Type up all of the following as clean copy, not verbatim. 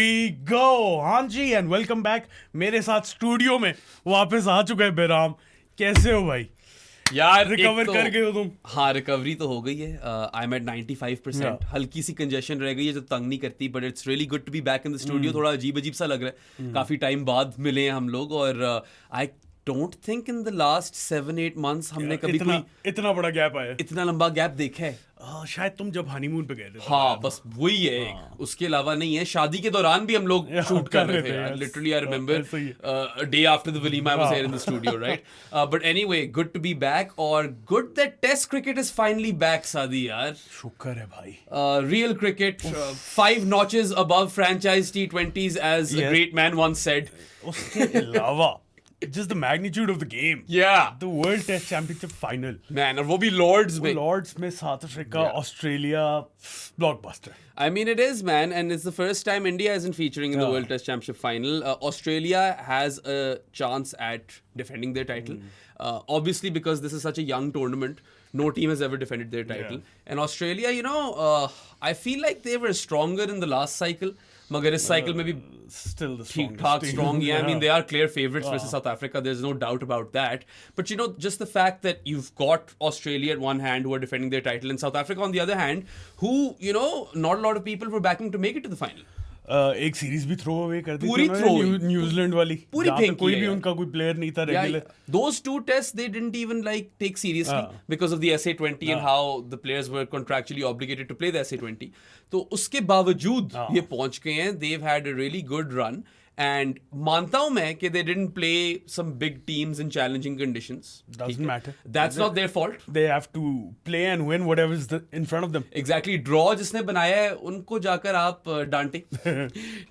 We go. हाँ जी, and welcome back. मेरे साथ स्टूडियो में वापस आ चुका है बेराम। कैसे हो भाई? यार रिकवर कर गए हो तुम? हाँ, रिकवरी तो हो गई है। I am at 95%। हल्की सी कंजेशन रह गई है जो तंग नहीं करती, but it's really good to be back in the studio. थोड़ा अजीब अजीब सा लग रहा है, काफी टाइम बाद मिले हैं हम लोग। और आई don't think in the last 7-8 months हमने कभी इतना बड़ा गैप आया। इतना लंबा गैप देखा है। शायद तुम जब हनीमून पे गए थे। हाँ, बस वही है। उसके अलावा नहीं है। शादी के दौरान भी हम लोग शूट कर रहे थे। Literally I remember day after the walima I was here in the studio, right? But anyway, good to be back, और good that test cricket is finally back सादी यार। शुक्र है भाई। Real cricket, 5 notches above franchise T20s, as a great man once said. उसके अलावा just the magnitude of the game. Yeah. The World Test Championship final. Man, और वो भी Lords में. Lords में South Africa, Australia, blockbuster. I mean, it is, man, and it's the first time India isn't featuring in the World Test Championship final. Australia has a chance at defending their title. Obviously, because this is such a young tournament, no team has ever defended their title. And Australia, you know, I feel like they were stronger in the last cycle. मगर इस cycle में भी still the ठीक ठाक strong. Yeah, I mean, they are clear favorites versus South Africa. There's no doubt about that. But you know, just the fact that you've got Australia at one hand who are defending their title, and South Africa on the other hand, who, you know, not a lot of people were backing to make it to the final. एक series भी throw away कर दी पूरी throw New Zealand वाली, पूरी फेंक कोई भी उनका कोई प्लेयर नहीं था regular. Those 2 tests they didn't even like take seriously because of the SA20 and how the players were contractually obligated to play the SA20. तो उसके बावजूद ये पहुंच गए हैं. They've had a really good run. And मानता हूं मैं कि they didn't play some big teams in challenging conditions. Doesn't matter. That's not their fault. They have to play and win whatever is in front of them. Exactly. Draw जिसने बनाया है उनको जाकर आप डांटे.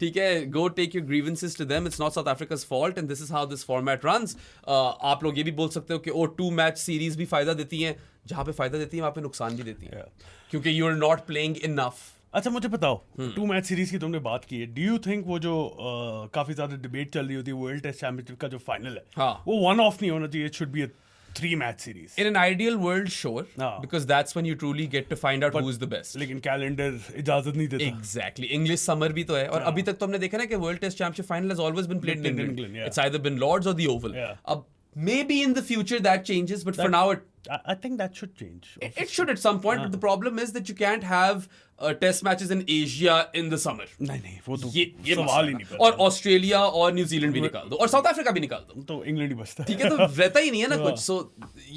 ठीक है. Go take your grievances to them. It's not South Africa's fault, and this is how this format runs. आप लोग ये भी बोल सकते हो कि 2 match series भी फायदा देती हैं. जहाँ पे फायदा देती हैं वहाँ पे नुकसान भी देती हैं. क्योंकि you're not playing enough. अच्छा, मुझे बताओ, 2 मैच सीरीज की तुमने बात की है. डू यू थिंक वो जो काफी ज्यादा डिबेट चल रही होती है वर्ल्ड टेस्ट चैंपियनशिप का जो फाइनल है, वो वन ऑफ नहीं होना चाहिए? It should be a 3 match series. In an ideal world, sure, because that's when you truly get to find out who is the best. लेकिन कैलेंडर इजाजत नहीं देता. Exactly. English summer भी तो है, और अभी तक तो हमने देखा ना कि World Test Championship final has always been played in England. It's either been Lords or the Oval. अब maybe in the future that changes, but for now I think that should change. It should at some point, but the problem is that you can't have test matches in Asia in the summer. नहीं, वो तो ये सवाल ही नहीं पैदा. और Australia और New Zealand भी निकाल दो, और साउथ अफ्रीका भी निकाल दो, तो इंग्लैंड ही बचता है. ठीक है, तो रहता ही नहीं है ना कुछ. So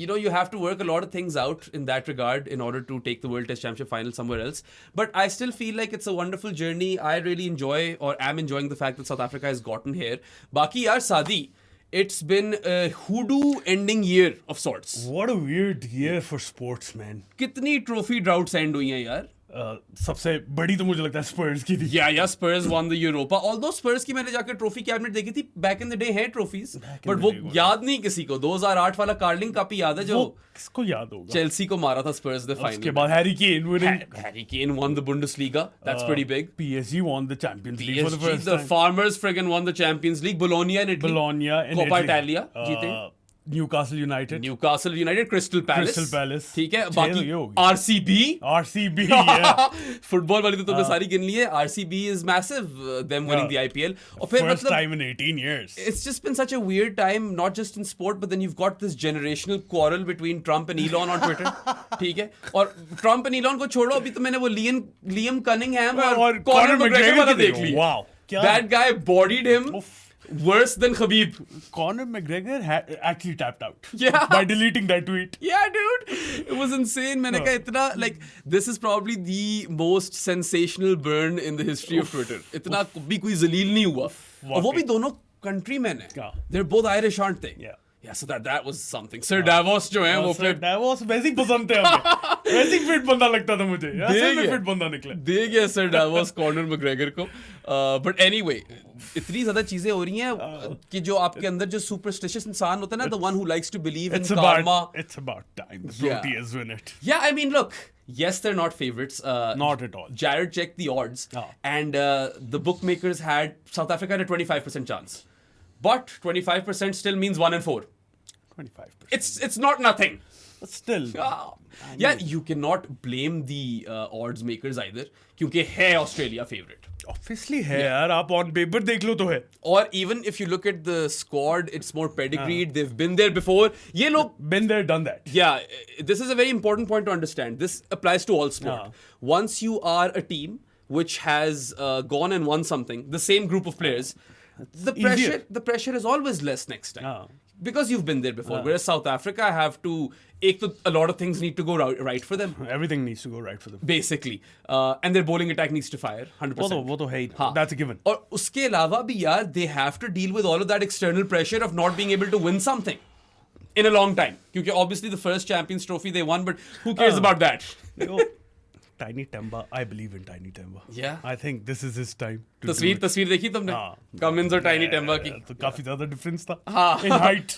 you know, you have to work a lot of things out in that regard in order to take the World Test Championship final somewhere else. But I still feel like it's a wonderful journey. I really enjoy, or am enjoying, the fact that South Africa has gotten here. बाकी यार सादी, it's been a hoodoo ending year of sorts. What a weird year for sports, man. कितनी trophy droughts and हुई हैं यार. सबसे बड़ी तो मुझे लगता है स्पर्स की थी. या स्पर्स won the Europa. Although स्पर्स की मैंने जाकर ट्रॉफी कैबिनेट देखी थी. बैक इन द डे है ट्रॉफीज, बट वो याद नहीं किसी को. 2008 वाला कार्लिंग कप याद है जो किसको याद होगा? चेल्सी को मारा था स्पर्स द फाइनल. उसके बाद Harry Kane won the Bundesliga. That's pretty big. PSG won the Champions League for the first time. The Farmers friggin' won the Champions League. Bologna in Italy. Coppa Italia जीते. Newcastle United, Crystal Palace. ठीक है. बाकी RCB. Football वाली तो तुमने सारी गिन ली है. RCB is massive, them winning the IPL. और फिर first time in 18 years. It's just been such a weird time, not just in sport, but then you've got this generational quarrel between Trump and Elon on Twitter. ठीक है. और Trump and Elon को छोड़ो, अभी तो मैंने वो Liam Cunningham और Conor McGregor वाला देख लिया. Wow. That guy bodied him. Worse than Khabib. Conor McGregor actually tapped out. Yeah. By deleting that tweet. Yeah, dude. It was insane. मैंने कहा इतना, like, this is probably the most sensational burn in the history of Twitter. इतना भी कोई जलील नहीं हुआ. और वो भी दोनों countrymen हैं. They're both Irish, aren't they? Yeah, so that was something. Sir Davos जो है वो फिर Davos वैसे ही पसंद थे हमें. वैसे ही फिट बंदा लगता था मुझे. असल में फिट बंदा निकला. दे गया Sir Davos Conor McGregor को. But anyway, इतनी ज्यादा चीजें हो रही हैं कि जो आपके अंदर जो superstitious इंसान होता है ना, the one who likes to believe in karma. It's about time the Proteas win it. Yeah, I mean, look. Yes, they're not favorites. Not at all. Jared checked the odds, and the bookmakers had South Africa at a 25% chance. But 25% still means 1 and 4. 25%. It's not nothing. But still. Yeah, you cannot blame the odds makers either, क्योंकि है Australia favorite. Obviously है यार, आप on paper देख लो तो है. Or even if you look at the squad, it's more pedigreed. They've been there before. ये लोग been there, done that. Yeah, this is a very important point to understand. This applies to all sport. Once you are a team which has gone and won something, the same group of players, the pressure is always less next time. Because you've been there before. Whereas South Africa have to, a lot of things need to go right for them. Everything needs to go right for them. Basically. And their bowling attack needs to fire, 100%. वो तो है ही. That's a given. और उसके अलावा भी यार, they have to deal with all of that external pressure of not being able to win something in a long time. क्योंकि obviously the first Champions Trophy they won, but who cares about that? Tiny Temba, I believe in Tiny Temba. Yeah. I think this is his time. तस्वीर देखी तुमने? Cummins और Tiny Temba की. तो काफी ज़्यादा difference था. In height.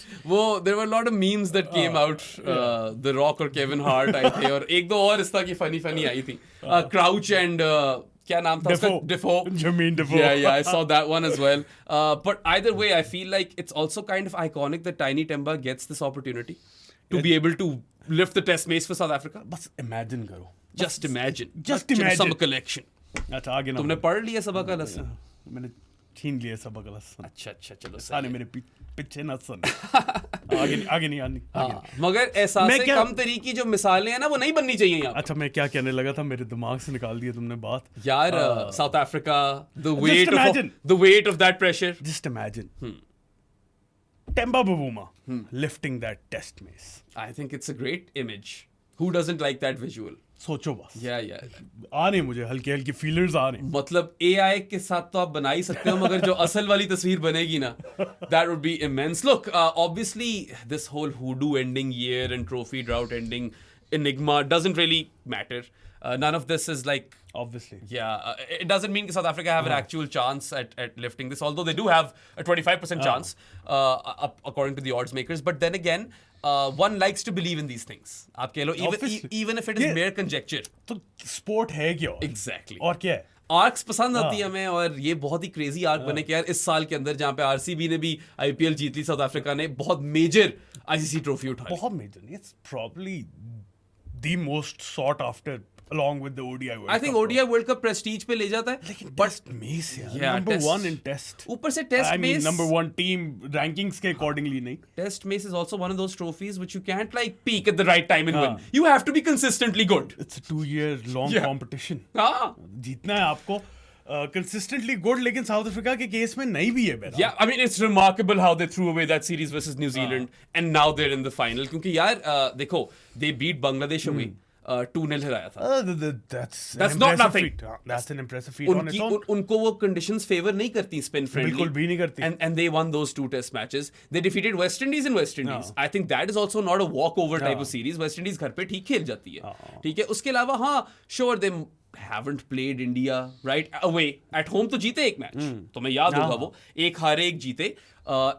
there were a lot of memes that came out. The Rock और Kevin Hart आए थे और एक दो और इस तरह की funny आई थी. Crouch and क्या नाम था उसका? Defoe. Jermaine Defoe. Yeah, I saw that one as well. But either way, I feel like it's also kind of iconic that Tiny Temba gets this opportunity to be able to lift the test mace for South Africa. बस imagine करो. Just imagine. Just imagine. Summer collection. अच्छा आगे ना. तुमने पढ़ लिया सबक का लसन? मैंने छीन लिया सबक का लसन. अच्छा चलो. साले मेरे पीछे ना सुन. आगे नहीं. मगर ऐसा से कम तरीकी जो मिसालें हैं ना वो नहीं बननी चाहिए यहाँ. अच्छा मैं क्या कहने लगा था, मेरे दिमाग से निकाल दिया तुमने बात. यार South Africa, the weight of that pressure. Just imagine. Temba Bavuma lifting that test mace. I think it's a great image. Who doesn't like that visual? सोचो बस. Yeah. आ रहे मुझे हल्के फीलर्स आ रहे. मतलब AI के साथ तो आप बना ही सकते हो, मगर जो असल वाली तस्वीर बनेगी ना, that would be immense. Look, obviously this whole hoodoo ending year and trophy drought ending enigma doesn't really matter. None of this is like, obviously. Yeah, it doesn't mean South Africa have an actual chance at lifting this, although they do have a 25% chance according to the odds makers. But then again, one likes to believe in these things. आप कह लो, even if it is mere conjecture. तो sport है क्या? Exactly. और क्या है? Arcs पसंद आती है हमें, और ये बहुत ही क्रेजी आर्क बने कि यार इस साल के अंदर जहाँ पे आरसीबी ने भी आईपीएल जीत ली, साउथ अफ्रीका ने बहुत मेजर आईसीसी ट्रॉफी उठाई. बहुत major. It's probably the most sought after along with the ODI World Cup. I think ODI World Cup prestige पे ले जाता है. लेकिन टेस्ट मेस यार, number one in test. ऊपर से test I mean number one team rankings के accordingly नहीं. Test mace is also one of those trophies which you can't like peak at the right time and win. You have to be consistently good. It's a 2-year long competition. जीतना है आपको. Consistently good, लेकिन south Africa के case में नहीं भी है. Yeah, I mean it's remarkable how they threw away that series versus New Zealand and now they're in the final. क्योंकि यार देखो, they beat Bangladesh away. 2-0 हराया था. That's not nothing. That's an impressive feat on its own. उनको वो conditions favor नहीं करती spin friendly. बिल्कुल भी नहीं करती. And they won those 2 test matches. They defeated West Indies in West Indies. I think that is also not a walkover type of series. West Indies घर पे ठीक खेल जाती है. ठीक है. उसके अलावा हाँ, sure they haven't played India right away. At home तो जीते एक मैच. तुम्हें याद होगा वो. एक हारे एक जीते.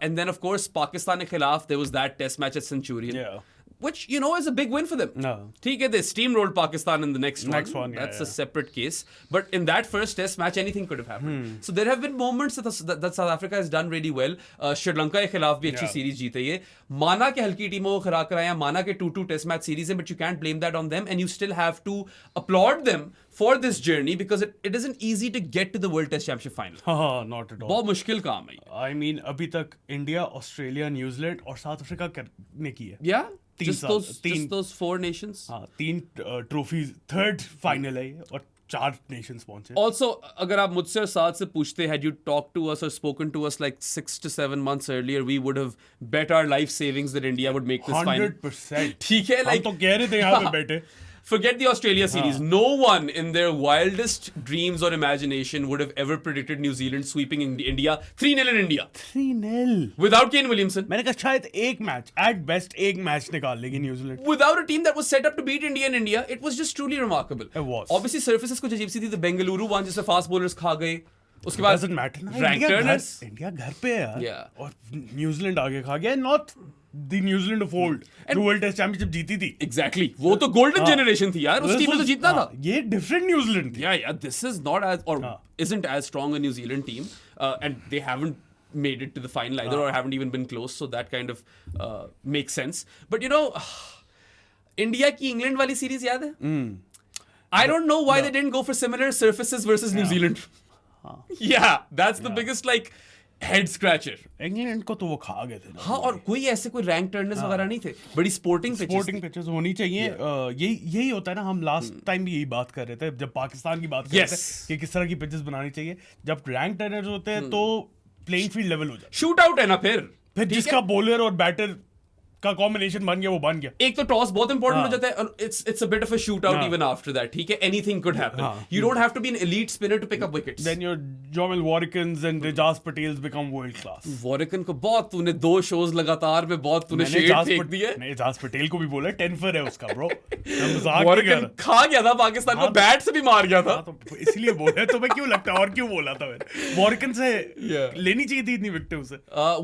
And then of course Pakistan के खिलाफ there was that test match at Centurion. Yeah. Which, you know, is a big win for them. No. They steamrolled Pakistan in the next one. That's a separate case. But in that first test match, anything could have happened. So there have been moments that South Africa has done really well. Sri Lanka के खिलाफ भी अच्छी series जीते ये. माना के हल्की टीमों को हरा कर आया. माना के 2-2 test match series है, but you can't blame that on them. And you still have to applaud them for this journey because it isn't easy to get to the World Test Championship final. Not at all. बहुत मुश्किल काम है. I mean अभी तक India, Australia, New Zealand और South Africa ने की है. Yeah. Just those 4 nations. हाँ, 3 ट्रॉफीज, 3rd फाइनल है और 4 नेशंस पहुंचे. Also, अगर आप मुझसे और साथ से पूछते, had you talked to us or spoken to us like 6 to 7 months earlier, we would have bet our life savings that India would make this final. 100%. ठीक है, like हम तो कह रहे थे यहाँ पे बैठे. Forget the Australia series. No one in their wildest dreams or imagination would have ever predicted New Zealand sweeping India 3-0 in India. 3-0. Without Kane Williamson. मैंने कहा शायद एक मैच, at best एक मैच निकाल लेगी New Zealand. Without a team that was set up to beat India in India, it was just truly remarkable. It was. Obviously surfaces कुछ अजीब सी थी. The Bengaluru one जिससे fast bowlers खा गए. उसके बाद doesn't matter ना. इंडिया घर पे है यार. Yeah. और न्यूजीलैंड आगे खा गया. Not the New Zealand of old, जो वर्ल्ड टेस्ट चैंपियनशिप जीती थी. Exactly. वो तो गोल्डन जनरेशन थी यार. उस टीम में तो जीतना था. ये डिफरेंट न्यूजीलैंड थी. Yeah. This is not as or isn't as strong a New Zealand team, and they haven't made it to the final either, or haven't even been close. So that kind of makes sense. But you know, India की England वाली series याद है? I don't know why they didn't go for similar surfaces versus New Zealand. Yeah, that's the biggest like head scratcher. England को तो वो खा गए थे ना। हाँ, और कोई ऐसे कोई रैंक टर्नर्स वगैरह नहीं थे, बड़ी स्पोर्टिंग पिचेस होनी चाहिए। यही होता है ना, हम लास्ट टाइम भी यही बात कर रहे थे जब पाकिस्तान की बात कर रहे थे कि किस तरह की पिचेस बनानी चाहिए। जब रैंक टर्नर्स होते हैं तो प्लेइंग फील्ड लेवल हो जाए, शूट आउट है ना फिर जिसका बॉलर और बैटर का कॉम्बिनेशन बन गया वो बन गया। एक तो टॉस बहुत इंपॉर्टेंट हो जाता है, it's a bit of a shootout even after that, ठीक है, anything could happen. You don't have to be an elite spinner to pick up wickets. Then your Jomel Warrickens and Rajaz Patels become world class. Warricken को बहुत तूने 2 shows लगातार में बहुत तूने shade फेंक दिए। नहीं, रजाज पटेल को भी बोला 10 for है उसका ब्रो। Warricken खा गया था पाकिस्तान को, बैट से भी मार गया था। तो इसलिए बोला, तुम्हें क्यों लगता है और क्यों बोला था मैंने? Warricken से लेनी चाहिए थी इतनी विकेट उसे।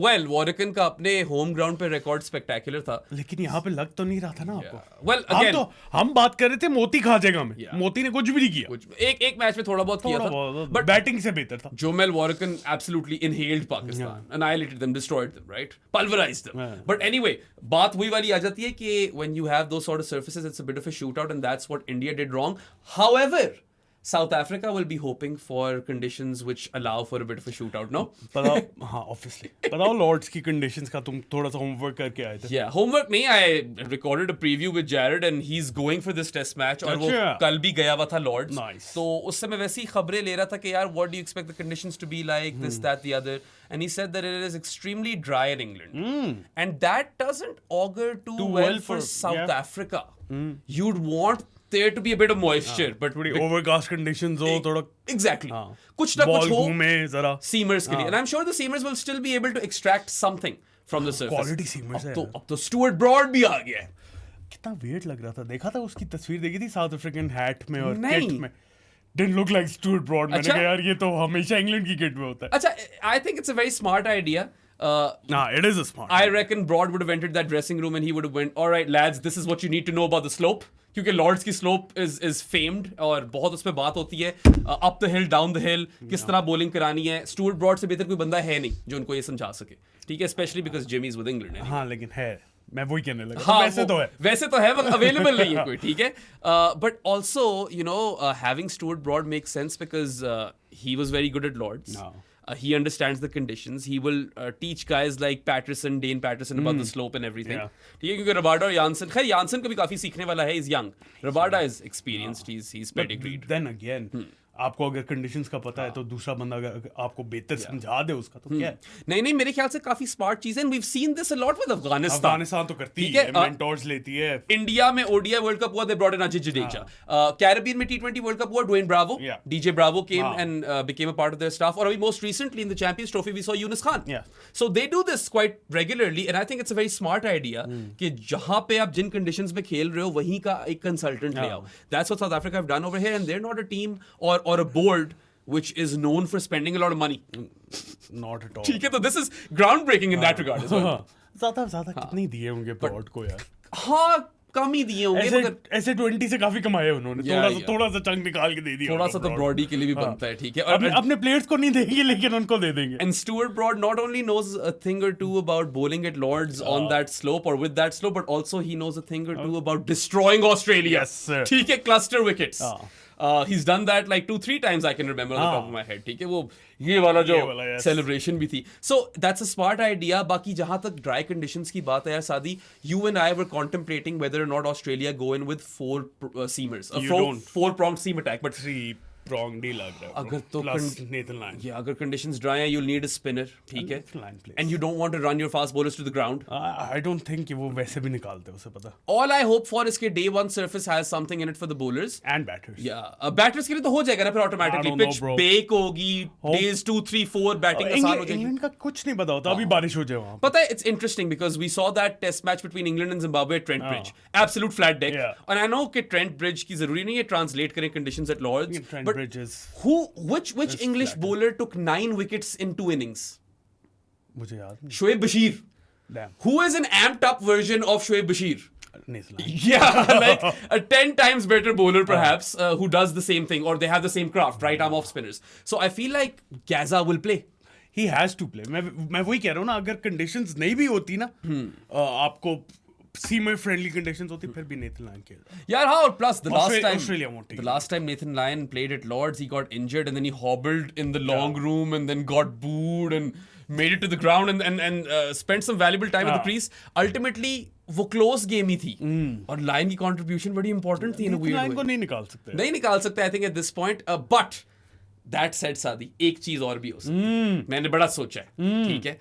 Well, Warricken का अपने होम ग्राउंड पे रिकॉर्ड स्पेक्टेकुलर था, लेकिन यहाँ पे लग तो नहीं रहा था ना आपको। Well, again, हम बात कर रहे थे मोती खा जाएगा में, मोती ने कुछ भी नहीं किया। एक मैच में थोड़ा बहुत किया था, बट बैटिंग से बेहतर था। Jomel Warricken absolutely inhaled Pakistan, annihilated them, destroyed them, right? Pulverized them. But anyway, बात वही वाली आ जाती है कि when you have those sort of surfaces, it's a bit of a shootout, and that's what India did wrong. However, South Africa will be hoping for conditions which allow for a bit of a shootout, no? बताओ, हाँ, obviously. बताओ Lord's की conditions का तुम थोड़ा सा homework करके आए थे। Yeah, homework नहीं, I recorded a preview with Jared and he's going for this test match और वो कल भी गया हुआ था लॉर्ड्स। Nice. तो उस समय वैसे ही खबरें ले रहा था कि यार what do you expect the conditions to be like, this, that, the other, and he said that it is extremely dry in England, and that doesn't augur too well for South Africa. You'd want there to be a bit of moisture, but थोड़ी overcast conditions हो, थोड़ा exactly कुछ ना कुछ हो घूमे जरा seamers के लिए, and I'm sure the seamers will still be able to extract something from the surface. Quality seamers है। अब तो Stuart Broad भी आ गया है। कितना weird लग रहा था, देखा था उसकी तस्वीर देखी थी साउथ अफ्रीकन हैट में और नहीं। किट में, didn't look like Stuart Broad। मैंने कहा यार ये तो हमेशा इंग्लैंड की किट में होता है। अच्छा, I think it's a very smart idea. Nah, it is a smart I reckon Broad would have entered that dressing room and he would have went, all right lads, this is what you need to know about the slope, क्योंकि Lord's की slope is famed और बहुत उस पे बात होती है, up the hill, down the hill, किस तरह बॉलिंग करानी है। स्टुअर्ट ब्रॉड से बेहतर कोई बंदा है नहीं जो उनको ये समझा सके, ठीक है, specially because Jimmy is with England. हाँ, लेकिन है, मैं वही कहने लगा। हाँ, वैसे तो है मगर अवेलेबल नहीं है कोई, ठीक है। But also you know having Stuart Broad makes sense because he was very good at Lord's. He understands the conditions. He will teach guys like Patterson, Dane Patterson about the slope and everything. ठीक है, क्योंकि Rabada और Janssen, खैर Janssen को भी काफी सीखने वाला है, he's young. Rबाडा is experienced, he's pedigreed. Then again, आपको अगर कंडीशंस का पता है तो दूसरा बंदा अगर आपको बेहतर समझा दे उसका तो क्या है? नहीं, मेरे ख्याल से काफी स्मार्ट चीज है, and we've seen this a lot with Afghanistan तो करती है, मेंटोर्स लेती है। इंडिया में ODI वर्ल्ड कप हुआ, they brought in Ajit Jadeja. Caribbean में T20 वर्ल्ड कप हुआ, Dwayne Bravo, DJ Bravo came and became a part of their staff, और अभी most recently in the Champions Trophy we saw Yunus Khan. So they do this quite regularly, and I think it's a very smart idea कि जहां पे आप जिन conditions में खेल रहे हो वहीं का एक कंसल्टेंट ले आओ। That's what South Africa have done over here, and they're not a team or a board which is known for spending a lot of money. Not at all. ठीक है, तो this is groundbreaking in that regard as well. ज़्यादा कितने दिए होंगे broad को यार? हाँ, कम ही दिए होंगे, मगर ऐसे 20 से काफी कमाए उन्होंने, थोड़ा सा चंक निकाल के दे दिया। थोड़ा सा तो ब्रॉडी के लिए भी बनता है, ठीक है। और अपने प्लेयर्स को नहीं देंगे लेकिन उनको दे देंगे। And Stuart Broad not only knows a thing or two about bowling at Lords on that slope or with that slope, but also he knows a thing or two about destroying Australia. Yes, sir. ठीक है, cluster wickets. He's done that like 2-3 times I can remember on the top of my head, ठीक है, वो ये वाला जो celebration भी थी। So that's a smart idea. बाकी जहां तक dry conditions की बात है यार सादी, you and I were contemplating whether or not Australia go in with 4 seamers, a 4-pronged seam attack, but 3-pronged ही लग रहा है। अगर तो Nathan Lyon, अगर conditions dry हैं, you'll need a spinner, ठीक है, and you don't want to run your fast bowlers to the ground. I don't think कि वो वैसे भी निकालते, उसे पता। All I hope for is कि day one surface has something in it for the bowlers and batters. Yeah, batters के लिए तो हो जाएगा ना फिर automatically, pitch bake होगी, days 2, 3, 4 बैटिंग आसान हो जाएगी। इंग्लैंड का कुछ नहीं पता होता, अभी बारिश हो जाए वहाँ। पता है, it's interesting because we saw that test match between England and Zimbabwe at Trent Bridge, absolute flat deck, and I know कि Trent Bridge की जरूरी नहीं है translate करें conditions at Lords, but which English bowler took 9 wickets in 2 innings? मुझे याद नहीं। Shoaib Bashir. Who is an amped up version of Shoaib Bashir? Yeah, like a 10 times better bowler perhaps, who does the same thing, or they have the same craft, right arm off spinners. So I feel like Gazza will play. He has to play. मैं वही कह रहा हूँ ना, अगर conditions नहीं भी होती ना, आपको सीमर फ्रेंडली कंडीशंस होती फिर भी नेथन लायन खेल यार हाँ, और plus Australia won't take the last time Nathan Lyon played at Lords, he got injured and then he hobbled in the long room and then got booed and made it to the ground and spent some valuable time at the crease. Ultimately वो close game ही थी और Lyon की contribution बड़ी important थी in a weird line way. को नहीं निकाल सकते नहीं निकाल सकते I think at this point, but that said सादी एक चीज और भी हो सकती है. मैंने बड़ा सोचा है, ठीक है.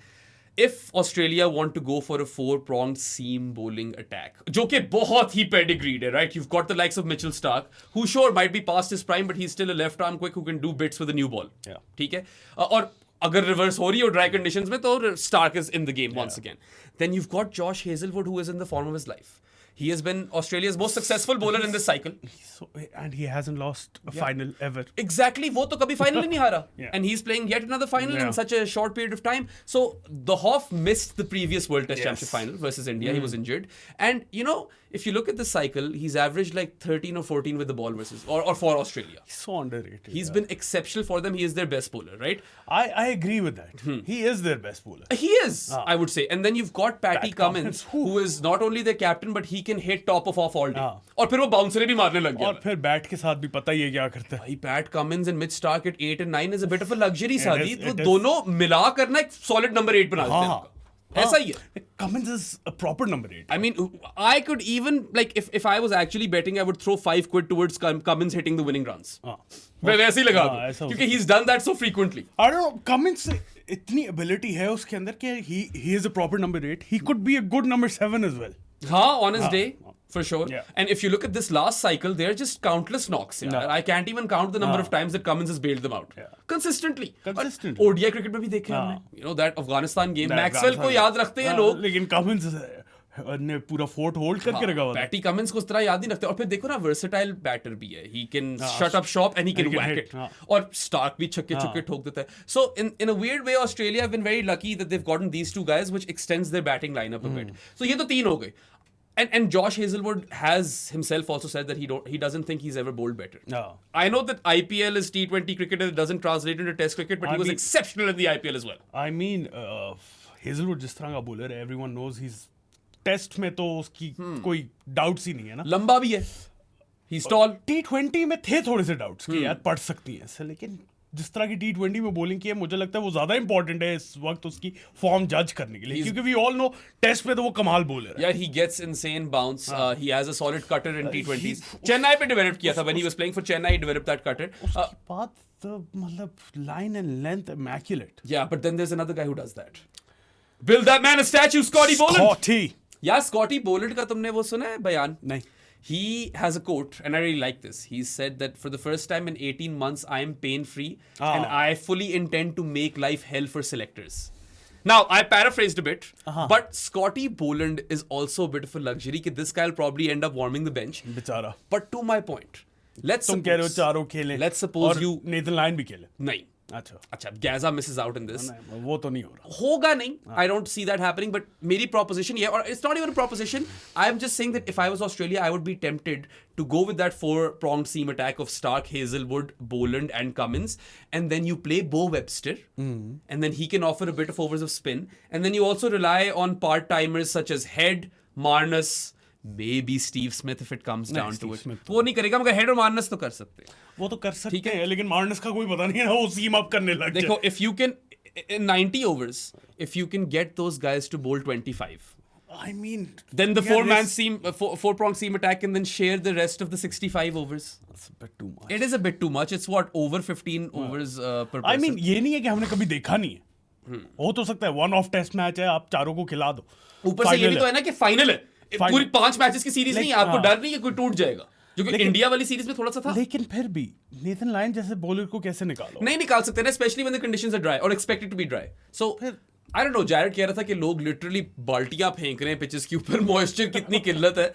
If Australia want to go for a 4-pronged seam bowling attack, जो कि बहुत ही pedigreed है, right? You've got the likes of Mitchell Starc, who sure might be past his prime, but he's still a left arm quick who can do bits with a new ball. Yeah. ठीक है? और अगर reverse हो रही हो dry conditions में तो Starc is in the game once again. Then you've got Josh Hazlewood who is in the form of his life. He has been Australia's most successful bowler in this cycle. And he hasn't lost a final ever. Exactly, वो तो कभी final ही नहीं हारा. Yeah. And he's playing yet another final in such a short period of time. So the Hoff missed the previous World Test Championship final versus India. He was injured. And you know, if you look at the cycle, he's averaged like 13 or 14 with the ball versus or for Australia. He's so underrated. He's been exceptional for them. He is their best bowler, right? I agree with that. He is their best bowler. He is, I would say. And then you've got Patty Cummins, who is not only their captain, but he can hit top of off all day. और फिर वो बाउंसरे भी मारने लग गया. और फिर bat के साथ भी पता ही है क्या करता है. भाई Pat Cummins and Mitch Starc at 8 and 9 is a bit of a luxury सादी. वो दोनों मिला करना एक solid number 8 बना देते हैं. ऐसा ही है. Cummins is a proper number 8. I mean, I could even like if I was actually betting, I would throw £5 towards Cummins hitting the winning runs. मैं वैसे ही लगा दूं क्योंकि he's done that so frequently. I don't know. Cummins से इतनी ability है उसके अंदर कि he is a proper number 8. He could be a good number 7 as well. हाँ, on his day. For sure. Yeah. And if you look at this last cycle, there are just countless knocks. Yeah. I can't even count the number of times that Cummins has bailed them out. Yeah. Consistently. Consistently. ODI cricket में भी देखे हमने. You know that Afghanistan game. Maxwell को याद रखते हैं लोग. लेकिन Cummins ने पूरा फोर्ट होल्ड करके रखा हुआ. पैटी कमिंस को उस तरह याद नहीं रखते. और फिर देखो ना, वर्सेटाइल बैटर भी है. He can shut up shop and he can whack it. और Starc भी छक्के छक्के ठोक देता है. So in a weird way, Australia have been very lucky that they've gotten these two guys, which extends their batting lineup a bit. So ये तो तीन हो गए. And Josh Hazlewood has himself also said that he doesn't think he's ever bowled better. No. I know that IPL is T20 cricket and it doesn't translate into Test cricket, but he was exceptional in the IPL as well. I mean, Hazlewood जिस तरह का bowler है, everyone knows he's Test में तो उसकी कोई doubts ही नहीं है ना. लंबा भी है. He's tall. T20 में थे थोड़े से doubts कि यार पढ़ सकती है ऐसे, लेकिन जिस तरह की T20 में बॉलिंग की है, मुझे लगता है वो ज्यादा इंपॉर्टेंट है इस वक्त उसकी फॉर्म जज करने के लिए, क्योंकि वी ऑल नो टेस्ट पे तो वो कमाल बॉलर है. Yeah, he gets insane bounce. He has a solid cutter in T20s. Chennai पे डेवलप किया था when he was playing for Chennai. He developed that cutter. उसके बाद मतलब line and length immaculate. Yeah, but then there's another guy who does that. Build that man a statue, Scotty Boland. Scotty. यार Scotty Boland का तुमने वो सुना है बयान? नहीं. He has a quote, and I really like this. He said that for the first time in 18 months, I am pain-free, and I fully intend to make life hell for selectors. Now, I paraphrased a bit, but Scotty Boland is also a bit of a luxury that this guy will probably end up warming the bench. बेचारा. But to my point, तुम कह रहे हो चारों खेले. Let's suppose you Nathan Lyon भी खेले. नहीं. अच्छा Gaza misses out in this. वो तो नहीं हो रहा. होगा नहीं. I don't see that happening. But मेरी proposition ये, or it's not even a proposition. I'm just saying that if I was Australia, I would be tempted to go with that 4-pronged seam attack of Starc, Hazlewood, Boland, and Cummins, and then you play Bo Webster, and then he can offer a bit of overs of spin, and then you also rely on part-timers such as Head, Marnus, maybe Steve Smith if it comes down to it. वो नहीं करेगा, मगर head और Marnus तो कर सकते हैं. वो तो कर सकते हैं, लेकिन मार्नस का कोई पता नहीं है ना, वो सीम अप करने लग जाए. देखो, if you can in 90 overs, if you can get those guys to bowl 25, I mean, then the four-pronged seam attack can then share the rest of the 65 overs. That's a bit too much. It is a bit too much. It's what, over 15 overs per person. I mean, ये नहीं है कि हमने कभी देखा नहीं है. हो तो सकता है वन ऑफ टेस्ट मैच है, आप चारों को खिला दो. ऊपर से ये भी तो है ना कि फाइनल है. पूरी 5 मैचेस की सीरीज नहीं है. आपको डर नहीं है कोई टूट जाएगा, जो कि इंडिया वाली सीरीज में थोड़ा सा था. लेकिन फिर भी नेथन लायन जैसे बॉलर को कैसे निकालो? नहीं निकाल सकते ना, specially when the conditions are dry और expected to be dry. So I don't know, Jared कह रहा था कि लोग लिटरली बाल्टियां फेंक रहे हैं पिचेस के ऊपर, मॉइस्चर कितनी किल्लत है.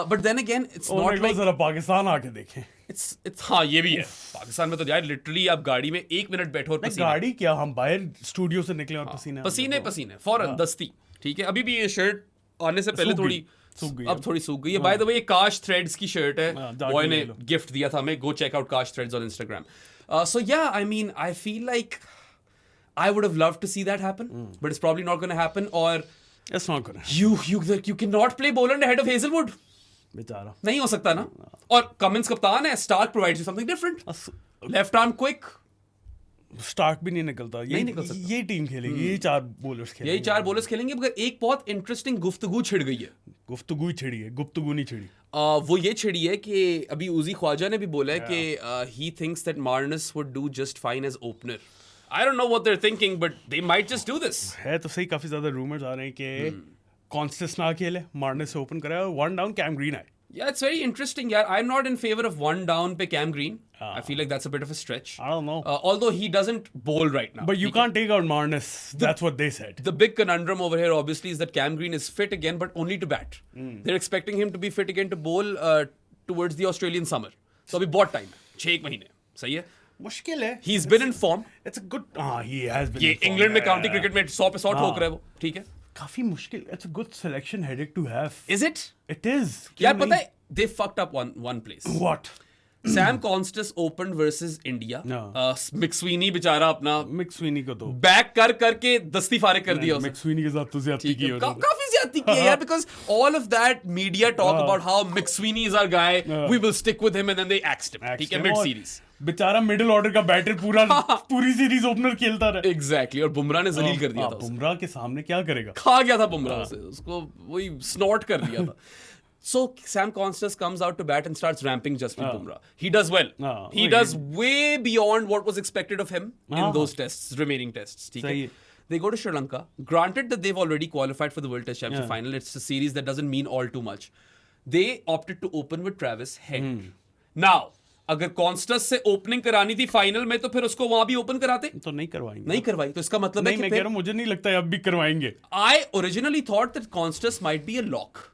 But then again it's not like जरा पाकिस्तान आके देखें. इट्स हाँ, ये भी है. पाकिस्तान में तो यार लिटरली आप गाड़ी में 1 मिनट बैठो और पसीना. गाड़ी क्या, हम बाहर स्टूडियो से निकले और पसीने फौरन दस्ती. ठीक है, अभी भी ये शर्ट आने से पहले थोड़ी सूख गई है. बाय द वे, ये काश थ्रेड्स की शर्ट है, बॉय ने गिफ्ट दिया था हमें. गो चेक आउट काश थ्रेड्स ऑन इंस्टाग्राम. सो या, I mean, I feel like I would have loved to see that happen, but it's probably not going to happen. Or That's not gonna. You cannot play Boland ahead of Hazelwood. बेचारा. नहीं हो सकता ना. और Cummins कप्तान है. Stark provides you something different. Left arm quick. Starc भी नहीं निकलता. नहीं निकल सकता. ये टीम खेलेगी. यही 4 बॉलर्स खेलेंगे. यही 4 बॉलर्स खेलेंगे. मगर एक बहुत इंटरेस्टिंग गुफ्तगू छिड़ गई है. गुफ्तगू ही छिड़ी है. गुफ्तगू नहीं छिड़ी. वो ये छिड़ी है कि अभी उजी ख्वाजा ने भी बोला है कि he thinks that Marnus would do just fine as opener. I don't know what they're thinking, but they might just do this. है तो सही. काफी ज्यादा रूमर्स आ रहे हैं कि कॉन्स्टेंस ना खेले, मार्नस से ओपन कराया और 1 डाउन कैम ग्रीन आए. Yeah, it's very interesting. Yeah, I'm not in favor of 1 down पे Cam Green. I feel like that's a bit of a stretch. I don't know. Although he doesn't bowl right now. But you can't take out Marnus. That's what they said. The big conundrum over here, obviously, is that Cam Green is fit again, but only to bat. They're expecting him to be fit again to bowl towards the Australian summer. So अभी बहुत time है. 6 महीने. सही है? मुश्किल है. He's been in form. It's a good. He has been. ये England में काउंटी क्रिकेट में 100 पे 100 ठोक रहा है वो. ठीक है? काफी मुश्किल. It's a good selection headache to have. Is it? It is. यार पता है they fucked up one place. What? Sam Constas opened versus India. No. McSweeney बेचारा अपना McSweeney को तो बैक करके दस्ती फारिग कर दिया उसने. McSweeney के साथ तो ज्यादती की उन्होंने. काफी ज्यादती की है यार, because all of that media talk about how McSweeney is our guy, we will stick with him, and then they axed him. ठीक है, mid series. बेचारा मिडिल ऑर्डर का बैटर पूरी सीरीज ओपनर खेलता रहा. Exactly. और बुमराह ने जलील कर दिया था. बुमराह के सामने क्या करेगा? खा गया था बुमराह से. उसको वही स्नॉट कर दिया था. So Sam Constas comes out to bat and starts ramping Jasprit Bumrah. He does well. He does way beyond what was expected of him in those tests, remaining tests. They go to Sri Lanka. Granted that they've already qualified for the World Test Championship final. It's a series that doesn't mean all too much. They opted to open with Travis Head. Now, अगर कॉन्स्टस से opening करानी थी final में तो फिर उसको वहां भी ओपन कराते. तो नहीं करवाएंगे. नहीं करवाई तो इसका मतलब है कि मैं कह रहा हूं मुझे नहीं लगता अब भी करवाएंगे. I originally thought that Constas might be a lock.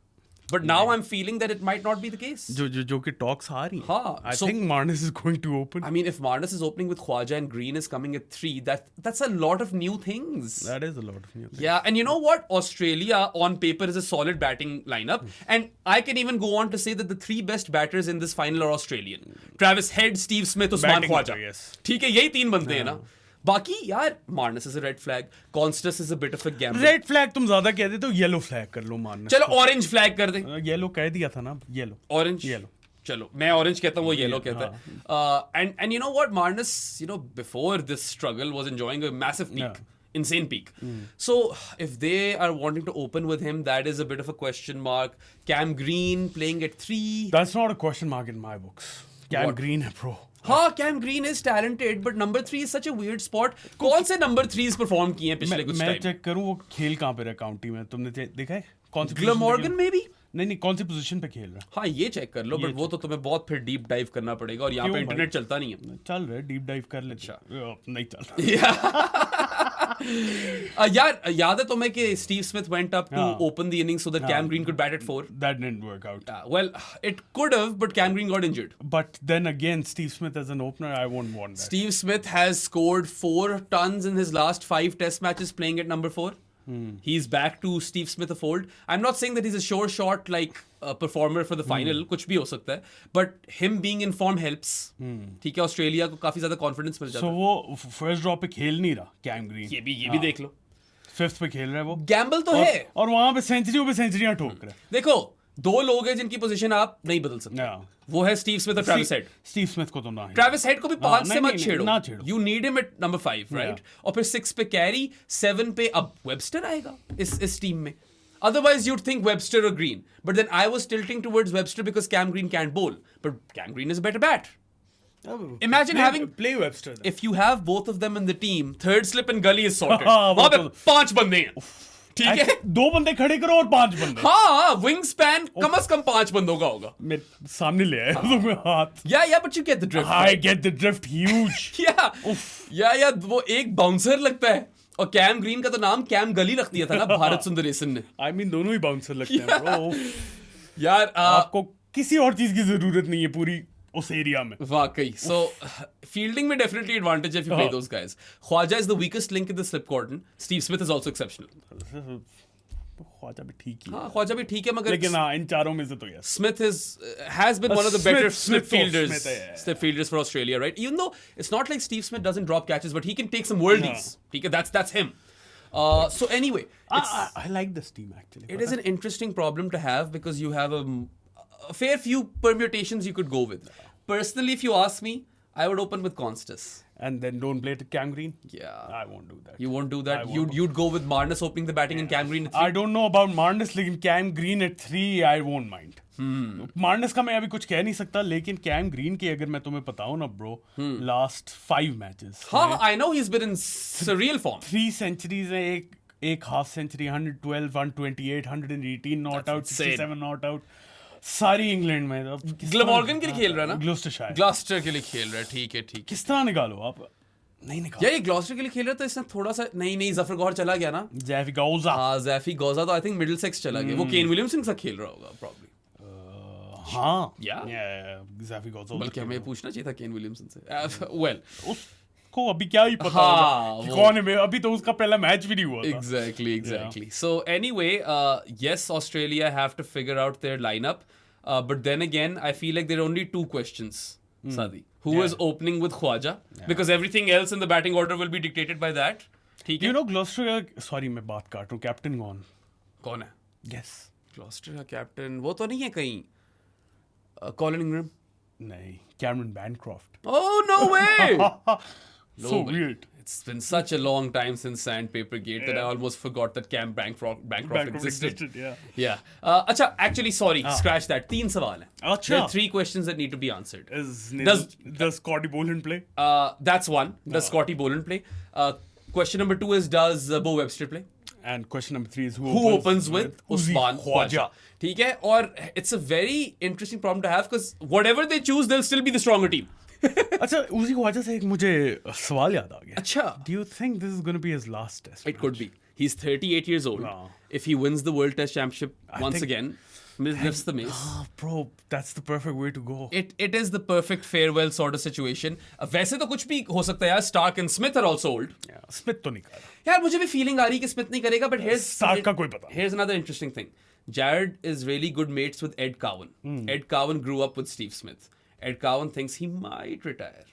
But now I'm feeling that it might not be the case. जो कि talks आ रही. हाँ. I think Marnus is going to open. I mean, if Marnus is opening with Khwaja and Green is coming at 3, that's a lot of new things. That is a lot of new things. Yeah, and you know what? Australia on paper is a solid batting lineup, and I can even go on to say that the 3 best batters in this final are Australian: Travis Head, Steve Smith, Usman Khwaja. Yes. ठीक है, यही 3 बनते हैं ना. बाकी यार Marnus is a red flag, Constas is a bit of a gamble. Red flag तुम ज्यादा कह देते हो, yellow flag कर लो Marnus. चलो orange flag कर दे. Yellow कह दिया था ना, yellow. Orange. Yellow. चलो मैं orange कहता हूँ, वो yellow कहता है. And you know what, Marnus, before this struggle was enjoying a massive peak. Insane peak. So if they are wanting to open with him, that is a bit of a question mark. Cam Green playing at 3. That's not a question mark in my books. Cam Green है bro. हाँ, Cam Green is talented, but number 3 is such a weird spot. कौन से number 3s perform किए हैं पिछले कुछ time? मैं check करूँ वो खेल कहाँ पे रहा काउंटी में. तुमने देखा है? कौन सी Glamorgan में भी? नहीं कौन सी पोजीशन पे खेल रहा है? हाँ, ये चेक कर लो, बट वो तो तुम्हें बहुत फिर डीप डाइव करना पड़ेगा और यहाँ पे इंटरनेट चलता नहीं है. चल रहा है, डीप डाइव कर ले. अच्छा नहीं चल रहा. यार याद है तुम्हें कि Steve Smith went up to open the innings so that Cam Green could bat at 4? That didn't work out. Well, it could have, but Cam Green got injured. But then again, Steve Smith as an opener, I won't want that. Steve Smith has scored 4 tons in his last 5 test matches playing at number 4. He's back to Steve Smith of old. I'm not saying that he's a sure shot like performer for the final. कुछ भी हो सकता है. But him being in form helps. ठीक है, Australia को काफी ज्यादा कॉन्फिडेंस मिल जाता है. So वो फर्स्ट ड्रॉप पे खेल नहीं रहा कैम ग्रीन. ये भी देख लो. 5th पे खेल रहा है वो. गैम्बल तो है. और वहां पे सेंचुरियां ठोक रहा है. देखो, 2 लोग हैं जिनकी पोजीशन आप नहीं बदल सकते. वो है स्टीव स्मिथ और ट्रैविस हेड. स्टीव स्मिथ को तो ना. ट्रैविस हेड को भी 5 से मत छेड़ो. ना छेड़ो. You need him at number 5, right? और फिर 6 पे कैरी, 7 पे अब वेबस्टर आएगा इस टीम में. Otherwise, you'd think Webster or Green. But then I was tilting towards Webster because Cam Green can't bowl. But Cam Green is a better bat. Imagine play Webster then. If you have both of them in the team, third slip and gully is sorted. वहाँ पे 5 बंदे हैं. ठीक है, 2 बंदे खड़े करो और 5 बंदे. हाँ, विंग स्पैन कम से कम 5 बंदों का होगा. मेरे सामने ले आया तुम्हें हाथ. Yeah, but you get the drift. I get the drift huge. Yeah, वो एक बाउंसर लगता है. और कैम ग्रीन का तो नाम कैम गली रख दिया था ना भारत सुंदरेशन ने. I mean दोनों ही बाउंसर लगते हैं ब्रो. यार आपको किसी और चीज की जरूरत नहीं है पूरी उस एरिया में. वाकई. So fielding में definitely advantage if you play those guys. Khwaja is the weakest link in the slip cordon. Steve Smith is also exceptional. Khwaja भी ठीक ही. हाँ, ख्वाजा भी ठीक है मगर लेकिन हाँ, इन चारों में से तो yes. Smith has been one of the better slip fielders for Australia, right? Even though it's not like Steve Smith doesn't drop catches, but he can take some worldies. ठीक है, that's him. So anyway, I like this team actually. it is an interesting problem to have because you have a fair few permutations you could go with. Personally, if you ask me, I would open with Constas. And then don't play to Cam Green? Yeah. I won't do that. You won't do that? You'd go with Marnus opening the batting and Cam Green at 3? I don't know about Marnus, लेकिन Cam Green at 3 I won't mind. Marnus का मैं अभी कुछ कह नहीं सकता, लेकिन Cam Green की अगर मैं तुम्हें बताऊं ना bro, last 5 matches. हाँ, I know he's been in surreal form. 3 centuries हैं, एक half century, 112, 128, 118 not out, 67 not out. सारी इंग्लैंड में ग्लैमॉर्गन के लिए खेल रहा है ना? ग्लॉस्टर के लिए खेल रहा है, ठीक है। किस तरह निकालो आप? नहीं निकालो यार, ये ग्लॉस्टर के लिए खेल रहा था, इसने थोड़ा सा नहीं जफर गौहर चला गया ना, ज़ैफी गौज़ा। हाँ, ज़ैफी गौज़ा तो आई थिंक मिडिल सेक्स चला गया, वो केन विलियमसन के साथ खेल रहा होगा प्रॉब्ली। हाँ, ज़ैफी गौज़ा, बल्कि हमें पूछना चाहिए था केन विलियमसन से। वेल, को अभी क्या ही पता होगा कौन है, अभी तो उसका पहला मैच भी नहीं हुआ था। Exactly. So anyway, yes, Australia have to figure out their lineup, but then again, I feel like there are only 2 questions, Sadi. Who is opening with Khwaja? Because everything else in the batting order will be dictated by that. ठीक है? You know, Gloucester का, sorry मैं बात काट रहा हूँ, captain कौन है? Yes. Gloucester का कैप्टन वो तो नहीं है कहीं Colin Ingram? नहीं, Cameron Bancroft. Oh no way! So weird. It's been such a long time since Sandpaper Gate that I almost forgot that Cam Bancroft existed. Yeah. अच्छा, actually, sorry, scratch that. 3 सवाल हैं. अच्छा. There are 3 questions that need to be answered. Does Scotty Boland play? That's one. Does Scotty Boland play? Question number 2 is, does Bo Webster play? And question number 3 is, who opens with Usman Khwaja? ठीक है, और it's a very interesting problem to have because whatever they choose, they'll still be the stronger team. अच्छा, उसी ख्वाजा से एक मुझे सवाल याद आ गया. अच्छा. Do you think this is going to be his last test match? It could be. He's 38 years old. If he wins the World Test Championship once again, lifts the mace. Bro, that's the perfect way to go. It is the perfect farewell sort of situation. वैसे तो कुछ भी हो सकता है यार. Stark and Smith are also old. Smith तो नहीं कर रहा. यार मुझे भी feeling आ रही है कि Smith नहीं करेगा, but Stark का कोई पता. Here's another interesting thing. Jared is really good mates with Ed Cowan. Ed Cowan grew up with Steve Smith. Ed Cowan thinks he might retire.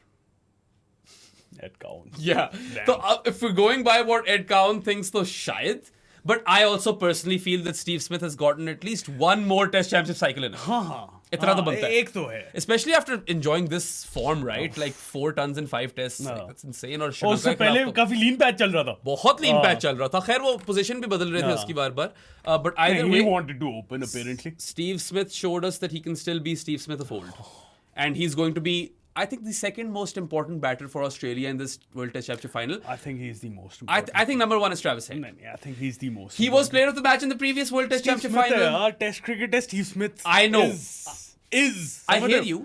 Ed Cowan. Yeah. So if we're going by what Ed Cowan thinks, तो शायद. But I also personally feel that Steve Smith has gotten at least one more Test Championship cycle in him. हाँ. इतना तो बनता है. एक तो है. Especially after enjoying this form, right? Like 4 tons in 5 tests. Like, that's insane. और उससे पहले काफी lean patch चल रहा था. बहुत lean patch चल रहा था. खैर वो position भी बदल रहे थे उसकी बार-बार. But either way, he wanted to open apparently. Steve Smith showed us that he can still be Steve Smith of old. And he's going to be, I think, the second most important batter for Australia in this World Test Championship final. I think he's the most important. I think number 1 is Travis Head. I think he's the most. He was player of the match in the previous World Test Championship final. Test cricket, Steve Smith. I know. Is. I hear you.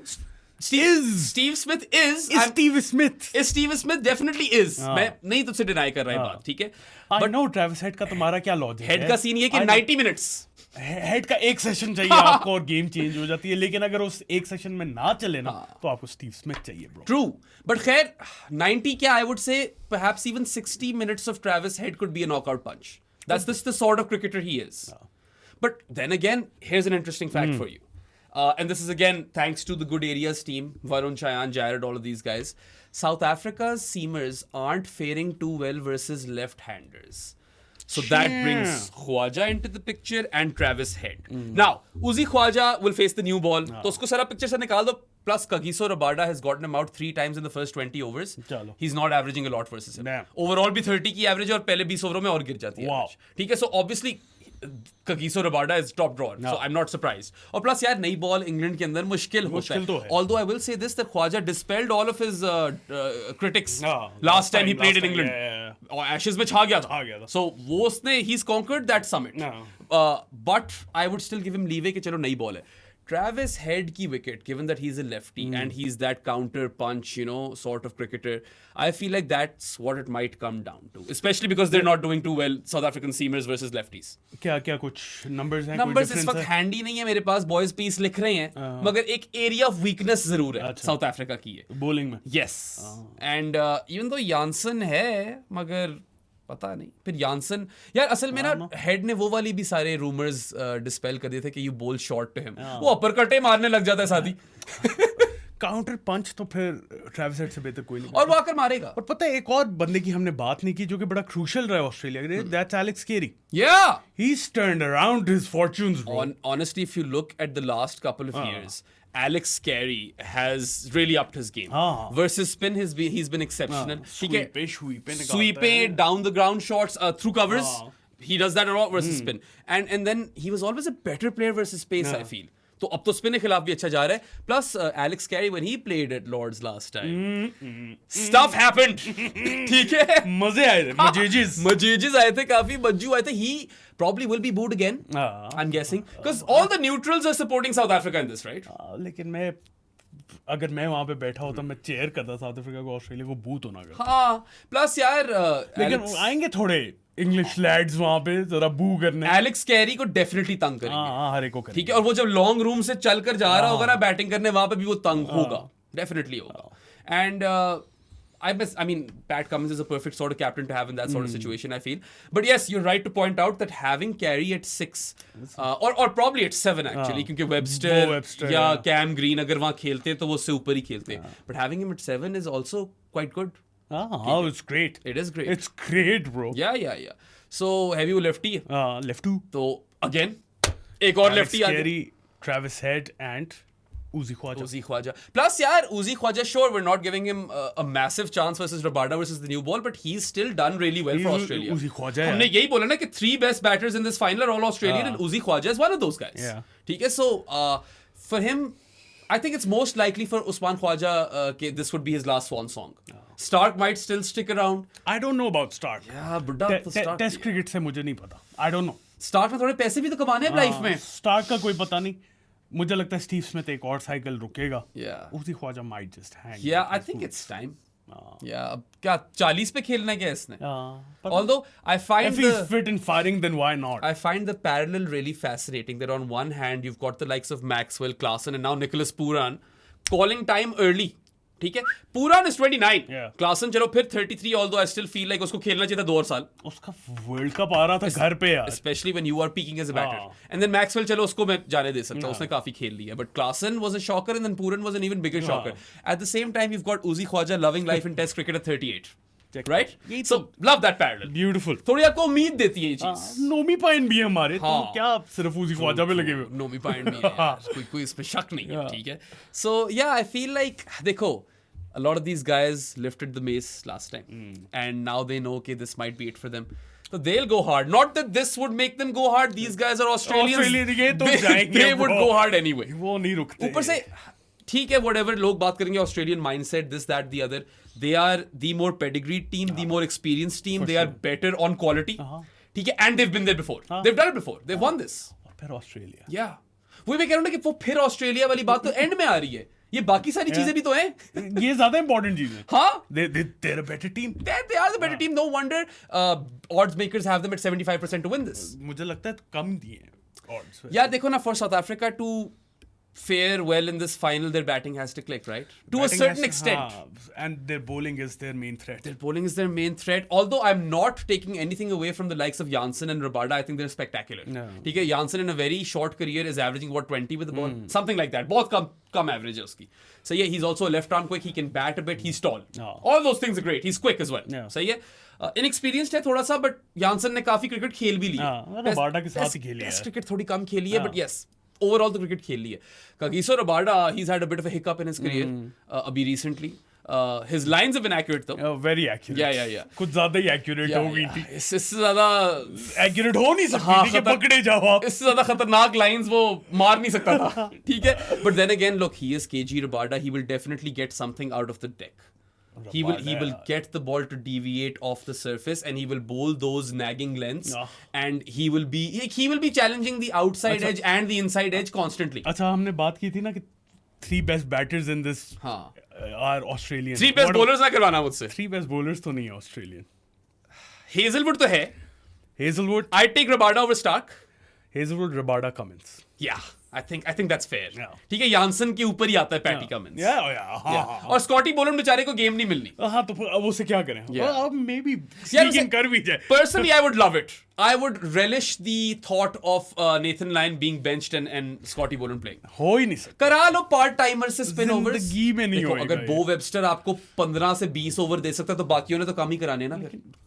Steve Smith is. Steve Smith. Steve Smith definitely is. मैं नहीं तुझसे deny कर रहा है बात, ठीक है? But no, Travis Head का तुम्हारा क्या logic है? Head का scene ये कि 90 minutes. हेड का एक सेशन चाहिए आपको और गेम चेंज हो जाती है, लेकिन अगर उस एक सेशन में ना चले ना तो आपको स्टीव स्मिथ चाहिए ब्रो. ट्रू, बट खैर 90 क्या, I would say perhaps even 60 minutes of Travis Head could be a knockout punch. That's the sort of cricketer he is. But then again, here's an interesting fact for you. And this is again thanks to the Good Areas team, Varun, Chayan, Jared, all of these guys. South Africa's seamers aren't faring too well versus left-handers. So that brings Khwaja into the picture and Travis Head. Now, Uzi Khwaja will face the new ball. तो उसको सारा picture से निकाल दो. Plus, Kagiso Rabada has gotten him out 3 times in the first 20 overs. He's not averaging a lot versus him. Overall भी 30 की average और पहले 20 ओवरों में और गिर जाती है. ठीक है, so obviously Kagiso Rabada is top drawer, so I'm not surprised. और plus यार नई बॉल इंग्लैंड के अंदर मुश्किल होता है. Although I will say this, that Khwaja dispelled all of his critics last time he played in England. और Ashes में छा गया था. So वो उसने he's conquered that summit. But I would still give him leeway कि चलो नई बॉल है. Travis Head की wicket, given that he's a lefty and he's that counter punch, you know, sort of cricketer, I feel like that's what it might come down to. Especially because they're not doing too well, South African seamers versus lefties. क्या कुछ numbers हैं? Numbers इस वक्त handy नहीं है मेरे पास, boys piece लिख रहे हैं, मगर एक area of weakness जरूर है South Africa की है. Bowling में. Yes. And even though Jansen है, मगर पता नहीं. फिर Jansen, यार असल में ना हेड ने वो वाली भी सारे रूमर्स डिस्पेल कर दिए थे कि यू बोल शॉर्ट टू हिम. वो अपर कटे मारने लग जाता है साथी. काउंटर पंच तो फिर ट्रेविस हेड से बेहतर कोई नहीं और वो आकर मारेगा। और पता है एक और बंदे की हमने बात नहीं की जो कि बड़ा क्रूशल रहा है ऑस्ट्रेलिया के लिए, that's Alex Carey. Yeah. He's turned around his fortunes, bro. Honestly, if you look at the last couple of years, Alex Carey has really upped his game. Versus spin, he's been exceptional. Sweeping down the ground shots through covers. He does that a lot versus spin. And then he was always a better player versus pace, I feel. तो अब तो spin के खिलाफ भी अच्छा जा रहा है। Plus Alex Carey when he played at Lord's last time, stuff happened. ठीक है, मजे आए थे, मजेजेस आए थे, काफी मज्जू आए थे। ही probably will be booed again, I'm guessing, because all the neutrals are supporting South Africa in this, right? लेकिन अगर मैं वहां पे बैठा होता मैं चेयर करता साउथ अफ्रीका को, ऑस्ट्रेलिया को बूत होना कर। हाँ, प्लस यार लेकिन आएंगे थोड़े इंग्लिश लैड्स वहां पे जरा बू करने। एलेक्स कैरी को डेफिनेटली तंग करेंगे, हर एक को करेंगे। ठीक है, और वो जब लॉन्ग रूम से चलकर जा रहा होगा ना बैटिंग करने, वहां पे भी वो तंग होगा, डेफिनेटली होगा। And I mean, Pat Cummins is a perfect sort of captain to have in that sort of situation, I feel. But yes, you're right to point out that having Carey at 6, or probably at 7 actually, क्योंकि Webster या Cam Green अगर वहाँ खेलते तो वो उससे ऊपर ही खेलते. But having him at 7 is also quite good. It's great. It is great. It's great, bro. Yeah. So heavy lefty. Lefty. तो again एक और lefty आ गया. Carey, Travis Head and Uzi Khwaja. Plus, yaar, Uzi Khwaja, sure, we're not giving him a massive chance versus Rabada versus the new ball, but he's still done really well for Australia. Uzi Khwaja, हमने यही बोला ना कि 3 best batters in this final are all Australian, and Uzi Khwaja is one of those guys. Yeah. ठीक है, so for him, I think it's most likely for Usman Khwaja this would be his last swan song. Stark might still stick around. I don't know about Stark. Yeah, बुड्ढा तो Stark. Test cricket से मुझे नहीं पता. I don't know. Stark में थोड़े पैसे भी तो कमाने हैं लाइफ में. Stark का कोई पता नहीं. मुझे लगता है स्टीव स्मिथ एक और साइकिल रुकेगा। उसी Khwaja might just hang. Yeah, I think it's time. अब क्या 40 पे खेलना है क्या इसने? Although I find if he's fit and firing, then why not? I find the parallel really fascinating. That on one hand you've got the likes of Maxwell, Klaasen, and now Nicholas Pooran calling time early. ठीक है, Pooran is 29. Klaasen चलो फिर 33. Although I still feel like उसको खेलना चाहिए था 2 और साल. उसका वर्ल्ड कप आ रहा था घर पे यार. Especially when you are peaking as a batter. And then Maxwell चलो उसको मैं जाने दे सकता हूँ, उसने काफी खेल लिया. But Klaasen was a shocker, and then Pooran was an even bigger shocker. At the same time, you've got Uzi Khwaja loving life in Test cricket at 38. Right? So love that parallel. Beautiful. थोड़ी आपको उम्मीद देती है ये चीज. Nomi pine भी है हमारे, तो क्या सिर्फ उसी ख्वाजा पे लगे हुए? नोमी पाइन भी है, कोई इसमें शक नहीं है, ठीक है. So yeah, I feel like देखो, a lot of these guys lifted the mace last time, and now they know okay, this might be it for them. So they'll go hard. Not that this would make them go hard. These guys are Australians. They would go hard anyway. वो नहीं रुकते. ऊपर से ठीक है, whatever लोग बात करेंगे Australian mindset, this, that, the other. They are the more pedigreed team, the more experienced team. They are better on quality. ठीक है, and they've been there before. They've done it before. They've won this. फिर Australia. Yeah. वो मैं कह रहा हूँ ना कि वो फिर ऑस्ट्रेलिया वाली बात तो एंड में आ रही है. ये बाकी सारी चीजें भी तो हैं. ये ज्यादा इंपॉर्टेंट चीज है. हाँ, they're a better team. They are the better team. No wonder odds makers have them at 75% to win this. मुझे लगता है कम दिए odds. Yeah, देखो ना, for South Africa to fare well in this final, their batting has to click, right? To a certain extent. And their bowling is their main threat. Their bowling is their main threat. Although I'm not taking anything away from the likes of Janssen and Rabada. I think they're spectacular. ठीक है, Janssen in a very short career is averaging what, 20 with the ball? Something like that. बहुत कम average है उसकी. So yeah, he's also a left arm quick. He can bat a bit. He's tall. All those things are great. He's quick as well. सही है. Inexperienced है थोड़ा सा, but Janssen ने काफी क्रिकेट खेल भी ली. रबाडा के साथ ही खेली है. Test cricket थोड़ी कम खेली है, but yes. Overall, the cricket खेल ली है. Kagiso Rabada, he's had a bit of a hiccup in his career. अभी recently, his lines have been accurate though. Very accurate. Yeah. कुछ ज़्यादा ही accurate हो गई थी. इससे ज़्यादा accurate हो नहीं सकती थी कि पकड़े जाओ आप. इससे ज़्यादा खतरनाक lines वो मार नहीं सकता था. ठीक है. But then again, look, he is KG Rabada. He will definitely get something out of the deck. He will get the ball to deviate off the surface, and he will bowl those nagging lengths, and he will be challenging the outside edge and the inside edge constantly. अच्छा, हमने बात की थी ना कि 3 best batters in this are Australian. 3 best bowlers ना करवाना मुझसे. 3 best bowlers तो नहीं है Australian. Hazelwood तो है. Hazelwood. I'd take Rabada over Stark. Hazelwood, Rabada, Cummins. Yeah. I think that's fair. ठीक है, Janssen के ऊपर ही आता है Patty Cummins. Yeah. और Scotty Boland बेचारे को गेम नहीं मिलनी. हाँ, तो अब उसे क्या करें? Maybe sneaking कर भी जाए. Personally, I would love it. I would relish the thought of Nathan Lyon being benched and Scotty Boland playing. हो ही नहीं सकता. करा लो पार्ट टाइमर से स्पिन ओवर्स. जिंदगी में नहीं होएगा. अगर बो वेबस्टर आपको 15 से 20 ओवर दे सकता है तो बाकियों ने तो कम ही कराने ना.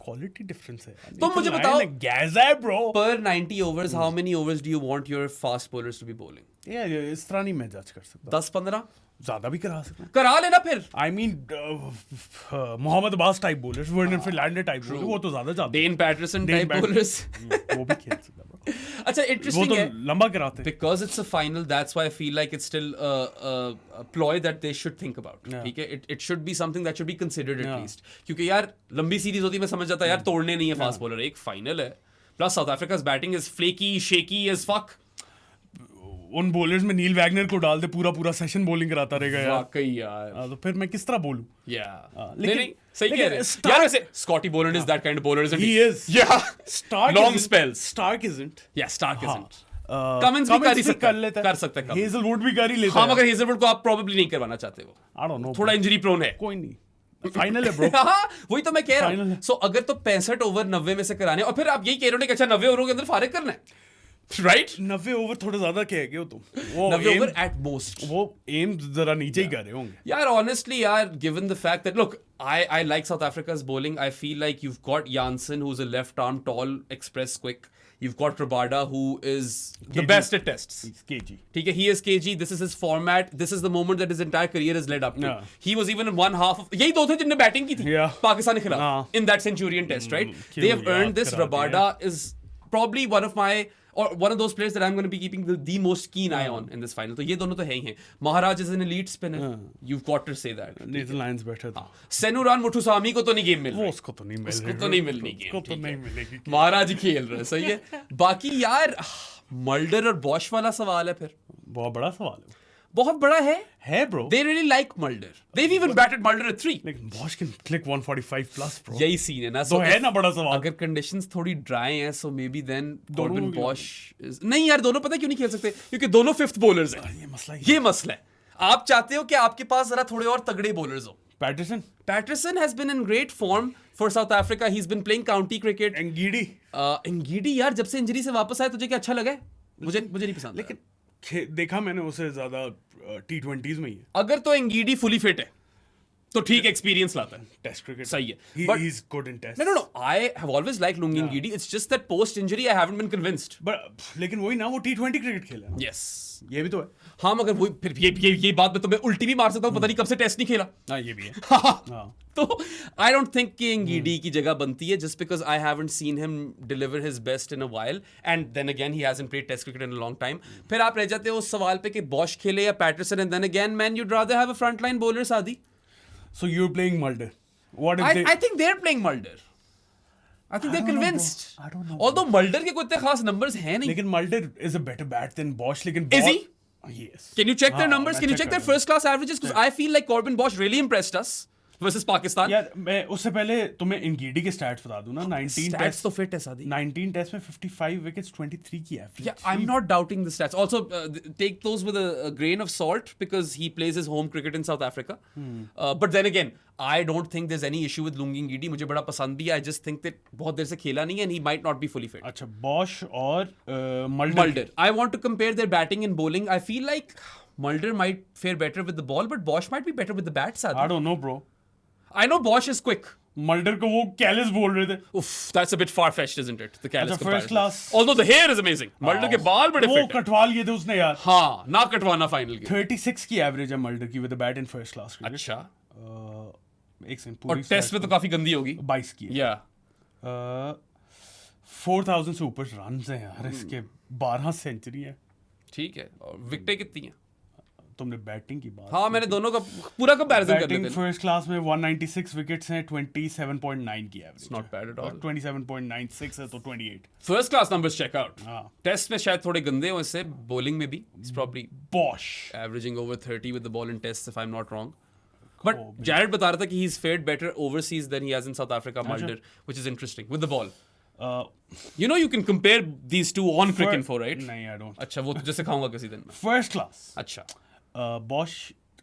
क्वालिटी डिफरेंस है. तो मुझे बताओ गैज़ा है ब्रो. पर 90 overs how many overs do you want your fast bowlers to be bowling? यार इस तरह नहीं मैं जज कर सकता. 10-15 ज्यादा भी करा सकता. करा लेना फिर. I mean Mohammad Abbas type bowlers, Vernon Philander type bowler, वो तो ज्यादा जाते. डेन पैटरसन टाइप बॉलर्स वो भी खेल सकता ब्रो. अच्छा इंटरेस्टिंग है. वो तो लंबा कराते हैं. Because it's a final, that's why I feel like it's still a ploy that they should think about. ठीक है, it should be something that should be considered at least. क्योंकि यार लंबी सीरीज होती मैं समझ जाता यार तोड़ने नहीं है फास्ट बॉलर, एक फाइनल है. Plus South Africa's batting is flaky, shaky as fuck. उन बॉलर्स में नील वैगनर को डाल दे, पूरा सेशन बॉलिंग कराता रहेगा यार. वाकई यार. तो फिर मैं किस तरह बोलूं? नहीं सही कह रहे हैं यार. वैसे Scotty Boland is that kind of bowler, isn't he? He is. Yeah. Stark Long spells. Stark isn't. Yeah, Stark isn't. Cummins भी कर सकता है. हेजलवुड भी कर ही लेता है. हाँ मगर हेजलवुड को आप प्रोबेबली नहीं करवाना चाहते हो. I don't know. थोड़ा इंजरी प्रोन है. कोई नहीं. फाइनल है ब्रो. हाँ वही तो मैं कह रहा हूँ. सो अगर तो 65 ओवर 90 में से कराने, और फिर आप यही कह रहे हो कि अच्छा 90 ओवरों के अंदर फारिग करना है, राइट? 90 ओवर थोड़ा ज्यादा कह गए हो तुम. 90 ओवर एट मोस्ट. वो एम जरा नीचे ही कर रहे होंगे यार. ऑनेस्टली यार, given the fact that look, I like South Africa's bowling. I feel like you've got Janssen, who's a left arm tall express quick. You've got Rabada, who is the best at tests. He's KG. ठीक है, he is KG. This is his format. This is the moment that his entire career has led up to. Yeah. He was even in one half of, यही दो थे जिनने batting की थी पाकिस्तान के खिलाफ in that Centurion test, right? They have earned this. Rabada is probably one of my, or one of those players that I'm going to be keeping the most keen eye on in this final. तो ये दोनों तो है ही हैं. Maharaj is an elite spinner. You've got to say that. Nathan Lyon's better. Senuran Muthusamy को तो नहीं game मिल रही. उसको तो नहीं मिल रही. उसको तो नहीं मिलनी गेम. उसको तो नहीं मिलेगी. महाराज ही खेल रहे हैं. सही है. बाकी यार मल्डर और बॉश वाला सवाल है फिर. बहुत बड़ा सवाल है. बहुत बड़ा है bro. They really like Mulder. They've even batted Mulder at 3. लेकिन Bosch can click 145 plus bro. यही सीन है ना. तो है ना बड़ा सवाल. अगर कंडीशंस थोड़ी ड्राई हैं so maybe then Corbin Bosch is, नहीं यार दोनों पता क्यों नहीं खेल सकते? क्योंकि दोनों फिफ्थ बॉलर्स हैं. ये मसला है. आप चाहते हो कि आपके पास जरा थोड़े और तगड़े बॉलर्स हो. Patterson has been in great form for South Africa. He's been playing county cricket. Ngidi यार जब से इंजरी से वापस आया तुझे क्या अच्छा लगा है? मुझे नहीं पसंद. लेकिन देखा मैंने उसे ज्यादा T20s में ही है. अगर तो एंगीडी फुली फिट है तो ठीक एक्सपीरियंस लाता है. टेस्ट क्रिकेट सही है. He's good in test. No. I have always liked Lungi Ngidi. It's just that post injury I haven't been convinced. लेकिन वही ना, वो T20 क्रिकेट खेला है. Yes. ये भी तो है. हाँ मगर वो फिर ये बात में तो मैं उल्टी भी मार सकता हूँ. पता नहीं कब से टेस्ट नहीं खेला. हाँ ये भी है. हाँ. तो I don't think कि Ngidi की जगह बनती है just because I haven't seen him deliver his best in a while, and then again he hasn't played test cricket in a long time. फिर आप रह जाते हो उस सवाल पे कि Bosch खेले या Patterson, and then again man you'd rather have a frontline bowler Sadi. So you're playing Mulder. What if I think they're playing Mulder. I think they're convinced. I don't know. Although Mulder के कोई इतने खास numbers हैं नहीं. लेकिन Mulder is a better bat than Bosch. लेकिन Is he? Yes. Can you check their numbers? Can you check their first class averages? Because I feel like Corbin Bosch really impressed us versus Pakistan. यार मैं उससे पहले तुम्हें इंगीडी के stats बता दूं ना. 19 टेस्ट तो फिट है सादी. 19 टेस्ट में 55 विकेट्स, 23 की average. Yeah, I'm not doubting the stats. Also, take those with a grain of salt because he plays his home cricket in South Africa. But then again, I don't think there's any issue with Lungi Ngidi. मुझे बड़ा पसंद भी है. I just think that बहुत देर से खेला नहीं है and he might not be fully fit. अच्छा, Bosch और Mulder. I want to compare their batting and bowling. I feel like Mulder might fare better with the ball, but Bosch might be better with the bat. Sadi. I don't know, bro. I know Bosch is quick. Mulder को वो careless बोल रहे थे. Oof, that's a bit far-fetched, isn't it? The careless comparison. First class. Although the hair is amazing. Mulder के बाल बड़े fit हैं. वो कटवा लिए थे उसने यार. हाँ, ना कटवाना final के. 36 की एवरेज है Mulder की with a bat in first class cricket. अच्छा. एक सेकंड पूरी. और टेस्ट में तो काफी गंदी होगी. 22 की. Yeah. 4000 से ऊपर रन्स हैं यार इसके. 12 सेंचुरी है. ठीक है. और विकेटें कितनी हैं? तुमने बैटिंग की बात. हाँ मैंने दोनों का पूरा कंपैरिजन कर लेते हैं. फर्स्ट क्लास में 196 विकेट्स हैं, 27.9 की average. Not bad at all. 27.96 है तो 28. First class numbers check out. हां. टेस्ट में शायद थोड़े गंदे हो इससे. बॉलिंग में भी it's probably Bosch averaging over 30 with the ball in test if I am not wrong. But Jared बता रहा था कि he is fared better overseas than he has in South Africa. Mulder, which is interesting with the ball. You know you can compare these two on Cricinfo, right? नहीं, I don't. अच्छा वो तुझे सिखाऊंगा किसी दिन में. First class. अच्छा. Bosch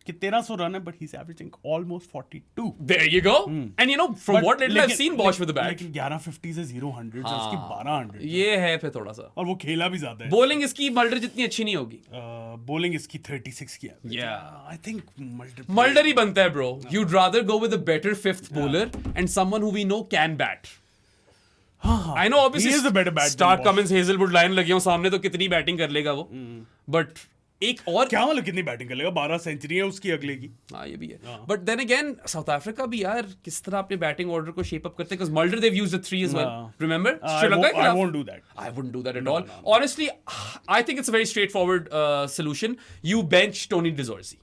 कि 1300 रन है, but he's averaging almost 42. There you go. And you know, from But what little I've seen Bosch with the bat. लेकिन 1150 से 0-100 से उसकी 1200. ये है फिर थोड़ा सा. और वो खेला भी ज्यादा है. Bowling इसकी Mulder जितनी अच्छी नहीं होगी. Bowling इसकी 36 की है. Yeah. I think Mulder ही बनता है, bro. You'd rather go with a better fifth bowler and someone who we know can bat. I know obviously he is a better batsman. Stark Cummins, Hazelwood line लगी हो सामने तो कितनी batting कर लेगा वो. But एक और क्या मतलब कितनी बैटिंग कर लेगा? 12 सेंचुरी है उसकी अगले की. हाँ ये भी है. But then again, South Africa भी यार किस तरह अपने बैटिंग ऑर्डर को शेप अप करते हैं, because Mulder they've used a 3 as well. Remember? I won't do that. I wouldn't do that at all. Honestly, I think it's a very straightforward solution. You bench Tony De Zorzi.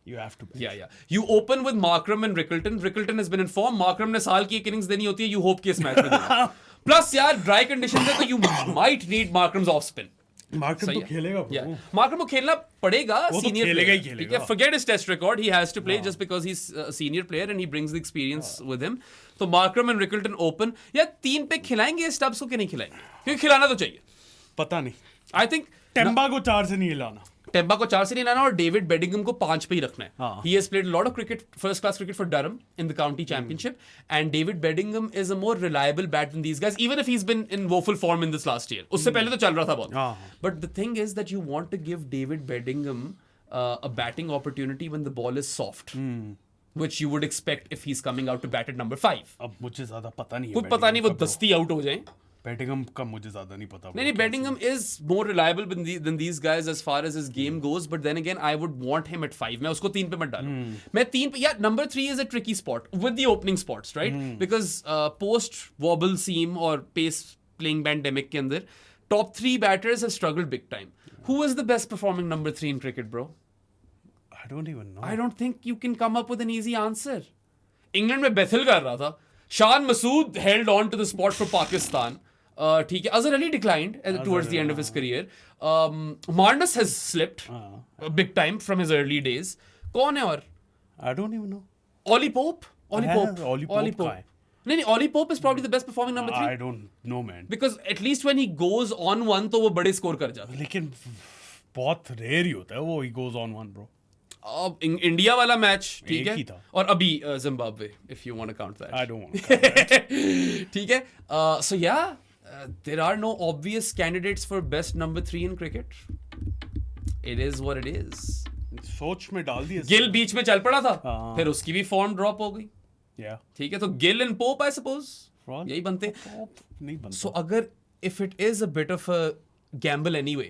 You have to bench. Yeah. You open with Markram and Rickleton. Rickleton has been in form. Markram ने साल की एक innings देनी होती है. You hope कि इस match में देना. Plus यार dry conditions है तो you might need Markram's off spin. Markram तो खेलेगा. मार्करम को खेलना पड़ेगा. सीनियर खेलेगा ही ठीक है. Forget his test record. He has to play just because he's a senior player and he brings the experience with him. तो Markram and Rickleton open. यार 3 पे खिलाएंगे स्टब्स को कि नहीं खिलाएंगे? क्योंकि खिलाना तो चाहिए. पता नहीं. I think टेम्बा को 4 से नहीं हिलाना. टेम्बा को 4 से नहीं लाना और डेविड बेडिंगम को 5 पे ही रखना है. He has played a lot of cricket, first class cricket for Durham in the county championship, and David Beddingham is a more reliable bat than these guys, even if he's been in woeful form in this last year. उससे पहले तो चल रहा था बहुत. But the thing is that you want to give David Beddingham a batting opportunity when the ball is soft. Which you would expect if he's coming out to bat at number 5. अब मुझे ज़्यादा पता नहीं है. कुछ पता नहीं वो दस्ती आउट हो जाए. Beddingham का मुझे ज़्यादा नहीं पता. नहीं, Beddingham is more reliable than these guys as far as his game goes, but then again I would want him at 5. मैं उसको 3 पे मत डालूं. मैं 3 पे, yeah, number 3 is a tricky spot with the opening spots, right? Because post wobble seam और pace playing pandemic के अंदर top 3 batters have struggled big time. Who is the best performing number 3 in cricket, bro? I don't even know. I don't think you can come up with an easy answer. England में Bethel कर रहा था. Shan Masood held on to the spot for Pakistan. ठीक है. Azhar Ali declined towards the end of his career. Marnus has slipped big time from his early days. कौन है और? I don't even know. Ollie Pope. नहीं, Ollie Pope is probably the best performing number 3. I don't know, man. Because at least when he goes on 1 तो वो बड़े score कर जाता है. लेकिन बहुत रेयर ही होता है वो. He goes on 1, bro. India वाला मैच ठीक है था. और अभी Zimbabwe, if you want to count that. I don't want to count that. ठीक है. So yeah. There are no obvious candidates for best number 3 in cricket. It is what it is. सोच में डाल दिया. गिल बीच में चल पड़ा था. फिर उसकी भी फॉर्म ड्रॉप हो गई. ठीक है. तो Gill and pope I suppose यही बनते. नहीं बनता. So अगर if it is a bit of a gamble anyway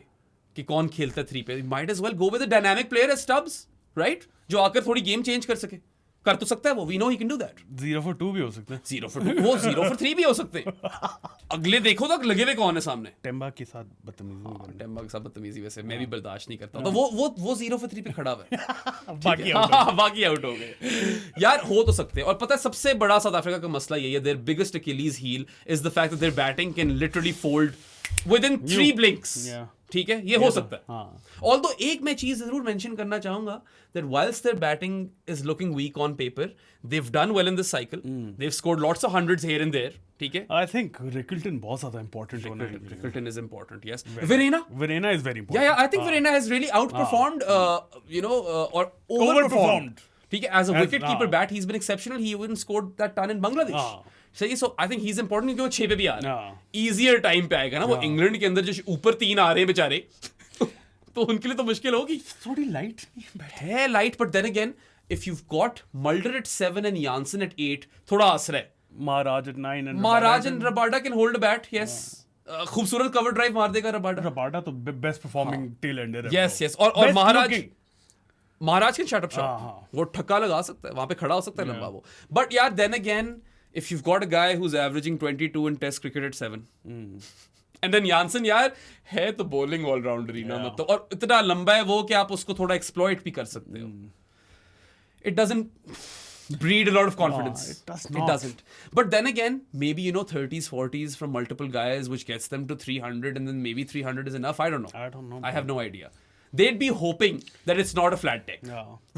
कि कौन खेलता 3 पे, might as well go with a dynamic player as Stubbs, right? जो आकर थोड़ी गेम चेंज कर सके. कर तो सकता है वो. We know he can do that. 0 for 2 भी हो सकते हैं. 0 for 2 वो 0 for 3 भी हो सकते हैं. अगले देखो तो लगे हुए कौन है सामने. टेम्बा के साथ बदतमीजी. टेम्बा के साथ बदतमीजी वैसे मैं भी बर्दाश्त नहीं करता. तो वो 0 for 3 पे खड़ा हुआ है. बाकी आउट हो गए. यार हो तो सकते हैं. और पता है सबसे बड़ा साउथ अफ्रीका का मसला यही है. Their biggest Achilles heel is the fact that their batting can literally fold within 3 blinks. ठीक है. ये हो सकता है. Although एक मैं चीज जरूर मेंशन करना चाहूंगा that whilst their batting is looking weak on paper, they've done well in this cycle. They've scored lots of hundreds here and there. ठीक है. I think Rickleton बहुत ज़्यादा important होना है. Rickleton is important, yes. Virena is very important. Yeah, I think Virena has really outperformed, or overperformed. ठीक है. As a wicket-keeper bat, he's been exceptional. He even scored that ton in Bangladesh. सही. So I think he is important क्योंकि वो 6 पे भी आ रहा है. Easier time पे आएगा ना. वो इंग्लैंड के अंदर जो ऊपर 3 आ रहे हैं बेचारे तो उनके लिए तो मुश्किल होगी. थोड़ी लाइट है. Light. But then again if you've got Mulder at 7 and Jansen at 8 थोड़ा आसरा है. Maharaj at 9 and Maharaj and Rabada can hold a bat. Yes. खूबसूरत कवर ड्राइव मार देगा Rabada तो बेस्ट परफॉर्मिंग टेल एंडर है. Yes. और महाराज can shut up shot. वो ठक्का लगा सकता है. वहां पे खड़ा हो सकता है लंबा वो. बट यार then again if you've got a guy who's averaging 22 in test cricket at 7 and then Jansen यार है तो bowling all rounder ही ना. मतलब और इतना लंबा है वो कि आप उसको थोड़ा exploit भी कर सकते हो. It doesn't breed a lot of confidence. It doesn't. But then again, maybe 30s, 40s from multiple guys which gets them to 300 and then maybe 300 is enough. I don't know. I have no idea. They'd be hoping that it's not a flat deck.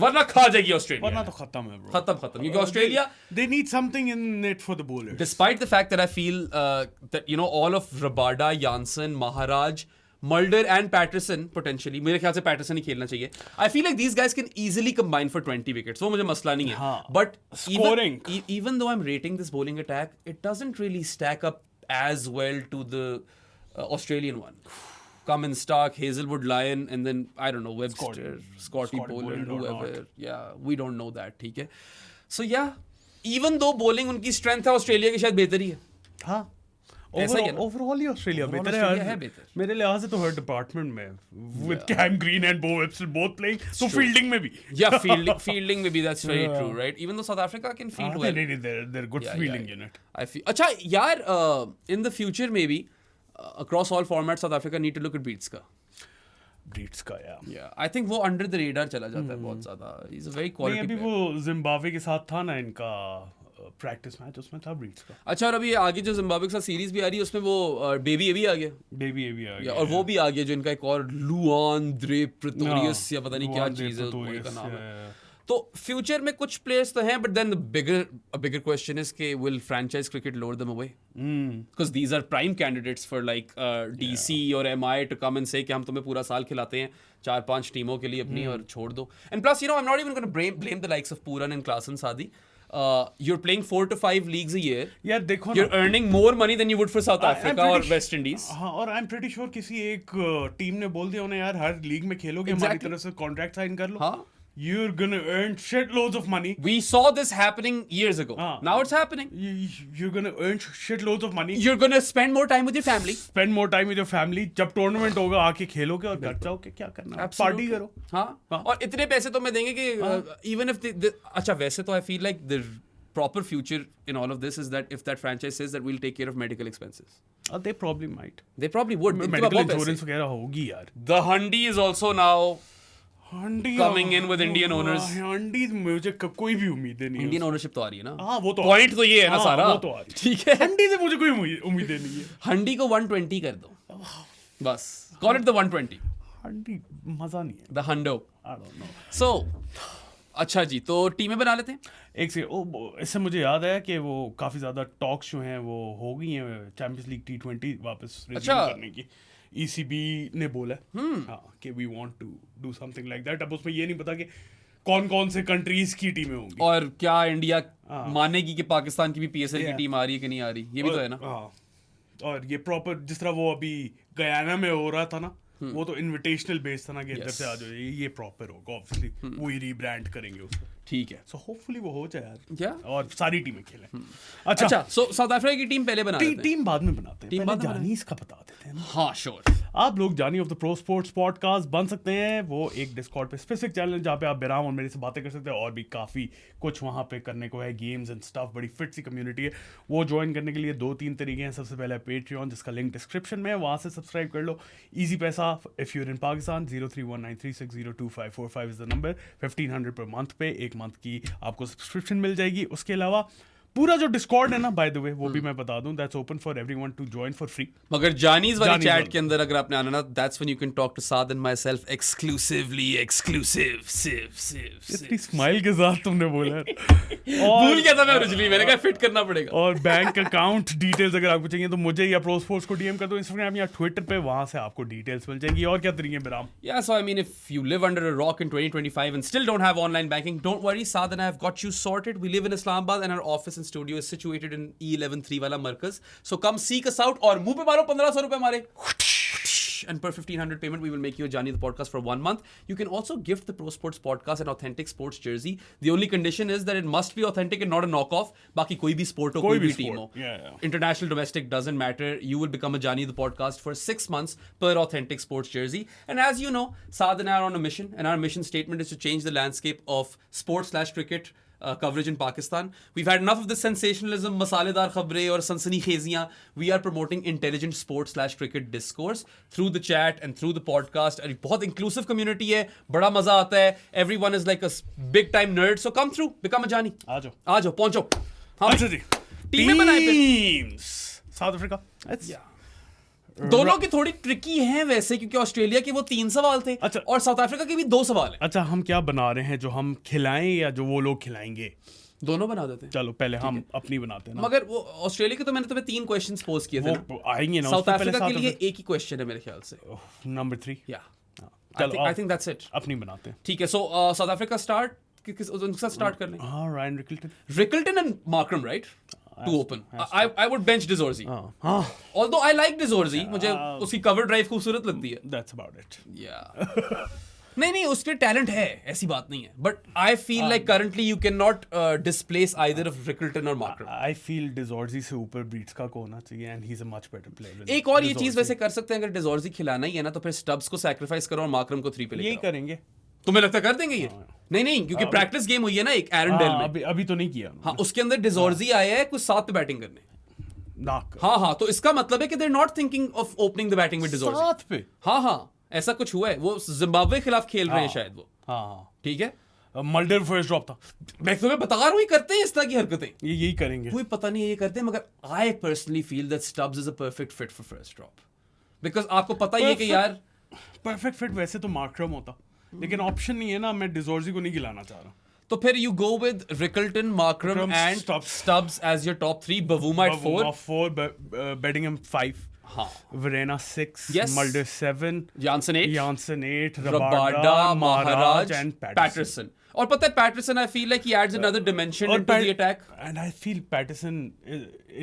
वरना खा जाएगी Australia. वरना तो खत्म है bro. खत्म क्योंकि Australia they need something in it for the bowlers. Despite the fact that I feel that all of Rabada, Jansen, Maharaj Mulder and Patterson potentially, मेरे ख्याल से Patterson ही खेलना चाहिए. I feel like these guys can easily combine for 20 wickets. वो मुझे मसला नहीं है. But scoring, even though I'm rating this bowling attack, it doesn't really stack up as well to the Australian one. Cummins, Stark, Hazelwood, Lyon, and then I don't know, Webster, Scotty Boland, whoever. Yeah, we don't know that. ठीक है. So yeah, even though bowling उनकी strength है, Australia की शायद बेहतर ही है. हाँ. Overall ही Australia बेहतर है. मेरे लिहाज से तो हर डिपार्टमेंट में with Cam Green and Bo Webster both playing, so fielding में भी. Yeah, fielding में भी, that's very true, right? Even though South Africa can field well. They're good fielding unit. I feel. अच्छा यार, in the future maybe across all formats South Africa need to look at Breeds का. Breeds का, yeah. I think वो under the radar चला जाता है बहुत ज़्यादा. He's a very quality player. अभी वो जिम्बाब्वे के साथ था ना इनका प्रैक्टिस मैच, उसमें था ब्रीड्स का. अच्छा, और अभी आगे जो जिम्बाब्वे के साथ सीरीज भी आ रही है उसमें वो बेबी एबी आ गया. बेबी एबी आ गया और वो भी आ गया जो इनका एक और लुआन द्रे प्रेटोरियस या पता नहीं क्या चीज़ है उनका नाम है. तो फ्यूचर में कुछ प्लेयर्स तो हैं, but then bigger question is के will franchise cricket lower them away, because these are prime candidates for like DC और MI to come and say कि हम तुम्हें पूरा साल खिलाते हैं 4-5 टीमों के लिए अपनी और छोड़ दो. And plus you know I am not even gonna blame the likes of Pooran and Klaasen सादी. You're playing 4 to 5 leagues a year. Yeah, देखो you're earning more money than you would for South Africa or West Indies. हाँ, और I'm pretty sure किसी एक team ने बोल दिया उन्हें, यार हर लीग में खेलोगे, हमारी तरफ से कॉन्ट्रैक्ट साइन कर लो. हाँ. You're gonna earn shitloads of money. We saw this happening years ago. Now it's happening. You're gonna earn shitloads of money. You're gonna spend more time with your family. Spend more time with your family. जब tournament होगा आके खेलोगे और घर जाओगे, क्या करना है? पार्टी करो. हाँ. और इतने पैसे तो मैं देंगे कि even if अच्छा वैसे तो I feel like the proper future in all of this is that if that franchise says that we'll take care of medical expenses. They probably might. They probably would. Medical insurance वगैरह होगी यार. The Hundi is also now coming in with Indian owners. हंडी मुझे कोई भी उम्मीद नहीं है. Indian ownership तो आ रही है ना. हाँ, वो तो पॉइंट तो ये है ना सारा. वो तो आ रही है. ठीक है. हंडी से मुझे कोई उम्मीद नहीं है. हंडी को 120 कर दो बस. Call it the 120. हंडी मजा नहीं है. The Hundo. I don't know. So अच्छा जी, तो टीमें बना लेते हैं. एक से इससे मुझे याद है कि वो काफ़ी ज़्यादा टॉक्स जो हैं वो हो गई हैं चैंपियंस लीग T20 वापस रिज्यूम करने की. ECB ने बोला हाँ कि we want to do something like that. अब उसमें ये नहीं पता कि कौन कौन से कंट्रीज की टीमें होंगी और क्या इंडिया मानेगी कि पाकिस्तान की भी PSL की टीम आ रही है कि नहीं आ रही. ये भी तो है ना. और ये प्रॉपर जिस तरह वो अभी गयाना में हो रहा था ना, वो तो इनविटेशनल बेस था ना कि इधर से आ जाओ. ये प्रॉपर होगा ऑब्वियसली. वही रीब्रांड करेंगे उसको. ठीक है. सो होपफुली वो हो जाए यार. क्या और सारी टीमें खेलें. अच्छा सो साउथ अफ्रीका की टीम पहले बनाते हैं. टीम बाद में बनाते हैं. पहले जानीज का बता देते हैं. हाँ श्योर. आप लोग जानी of the pro sports podcast बन सकते हैं. वो एक डिस्कॉर्ड पे स्पेसिफिक चैनल जहाँ पे आप बेराम और मेरे से बातें कर सकते हैं. और भी काफ़ी कुछ वहाँ पे करने को है, गेम्स एंड स्टफ. बड़ी फिट सी कम्युनिटी है. वो ज्वाइन करने के लिए 2-3 तरीके हैं. सबसे पहले पेट्रियन, जिसका लिंक डिस्क्रिप्शन में है, वहाँ से सब्सक्राइब कर लो. ईजी पैसा. If you're in Pakistan 0319360255 is the number. 1500 per month पे एक मंथ की आपको सब्सक्रिप्शन मिल जाएगी. उसके अलावा पूरा जो डिस्कॉर्ड है ना, बाय द वे, वो भी मैं बता दूं, that's open for everyone to join for free. मगर जानीज वाले चैट के अंदर अगर आपने आना ना, that's when you can talk to Saad and myself exclusively. इतनी स्माइल के साथ तुमने बोला. और भूल गया था मैं ओरिजिनली. मैंने कहा फिट करना पड़ेगा. और बैंक अकाउंट डिटेल्स अगर आपको चाहिए तो मुझे या प्रो स्पोर्ट्स को डीएम कर दो इंस्टाग्राम या ट्विटर पे. वहां से आपको डिटेल्स मिल जाएंगी. और क्या तरीके बेराम. Yeah, so I mean, if you live under a rock in 2025 and still don't have online banking, don't worry. Saad and I have got you sorted. We live in Islamabad and our office and studio is situated in E113 वाला मरकज. So come seek us out. और मुंह पे मारो 1500 रुपए हमारे. And per 1500 payment, we will make you a Jani the podcast for 1 month. You can also gift the Pro Sports podcast an authentic sports jersey. The only condition is that it must be authentic and not a knockoff. बाकी कोई भी sport हो, कोई भी team हो. International, domestic, doesn't matter. You will become a Jani the podcast for 6 months per authentic sports jersey. And as you know, Saad and I are on a mission, and our mission statement is to change the landscape of sports/cricket coverage in Pakistan. We've had enough of this sensationalism, masaledar khabrein और सनसनी खेजियाँ. We are promoting intelligent sports/cricket discourse through the chat and through the podcast. और बहुत inclusive community है, बड़ा मजा आता है. Everyone is like a big time nerd. So come through, become a Jani. आ जाओ, पहुंचो. हाँ अच्छा जी. टीमें बनाए पे. South Africa. दोनों की थोड़ी ट्रिकी हैं वैसे, क्योंकि ऑस्ट्रेलिया के वो 3 सवाल थे. और साउथ अफ्रीका के भी 2 सवाल हैं. अच्छा, हम क्या बना रहे हैं जो हम खिलाएं या जो वो लोग खिलाएंगे? दोनों बना देते हैं। चलो पहले हम अपनी बनाते हैं ना। मगर वो ऑस्ट्रेलिया के तो मैंने तुम्हें 3 क्वेश्चंस पोज किए थे ना। वो आएंगे ना। साउथ अफ्रीका के लिए एक ही क्वेश्चन है मेरे ख्याल से। नंबर 3। या चलो आई थिंक दैट्स इट। अपनी बनाते हैं। ठीक है, सो साउथ अफ्रीका स्टार्ट किस उनके साथ स्टार्ट कर लें। हाँ, Ryan Rickelton. Rickelton and Markram, right? To open. I would bench Dezorzi. हाँ, Although I like Dezorzi, मुझे उसकी कवर ड्राइव खूबसूरत लगती है। that's about it. Yeah. नहीं उसके टैलेंट है, ऐसी बात नहीं है, but I feel like currently you can not displace either of Rickelton और मार्करम। I feel Dezorzi से ऊपर ब्रीट्स का को होना चाहिए and he's a much better player. एक और ये चीज वैसे कर सकते हैं, अगर डिजॉर्जी खिलाना ही है ना तो फिर स्टब्स को सैक्रिफाइस करो और मार्करम को 3 पे यही लेकर आओ। करेंगे। तुम्हें लगता है कर देंगे ये? नहीं क्योंकि प्रैक्टिस गेम हुई है ना एक एरनडेल में। अभी तो नहीं किया। हाँ, उसके अंदर डिजॉर्जी आया है कुछ 7 पे बैटिंग करने। नाक। हाँ, तो इसका मतलब है कि they're not thinking of opening the batting with de Zorzi. 7 पे। हाँ, ऐसा कुछ हुआ है। वो जिम्बाब्वे के खिलाफ खेल रहे हैं शायद वो। हाँ, ठीक है, मल्डर फर्स्ट ड्रॉप था। मैं तुम्हें बता रहा हूँ, ये करते हैं इस तरह की हरकतें। ये यही करेंगे। कोई पता नहीं है ये करते हैं, मगर I personally feel that Stubbs is a perfect fit for first drop, because आपको पता ही है कि यार परफेक्ट फिट वैसे तो मार्करम होता, लेकिन ऑप्शन नहीं है ना। मैं डिजॉर्जी को नहीं खिलाना चाह रहा। तो फिर you go with Rickelton, Markram and Stubbs as your top 3, Bavuma at 4, Bedingham 5, हाँ, Verena 6, Yes. Mulder 7, Jansen 8, Rabada, Maharaj and Patterson. और पता है Patterson, I feel like he adds another dimension into the attack, and I feel Patterson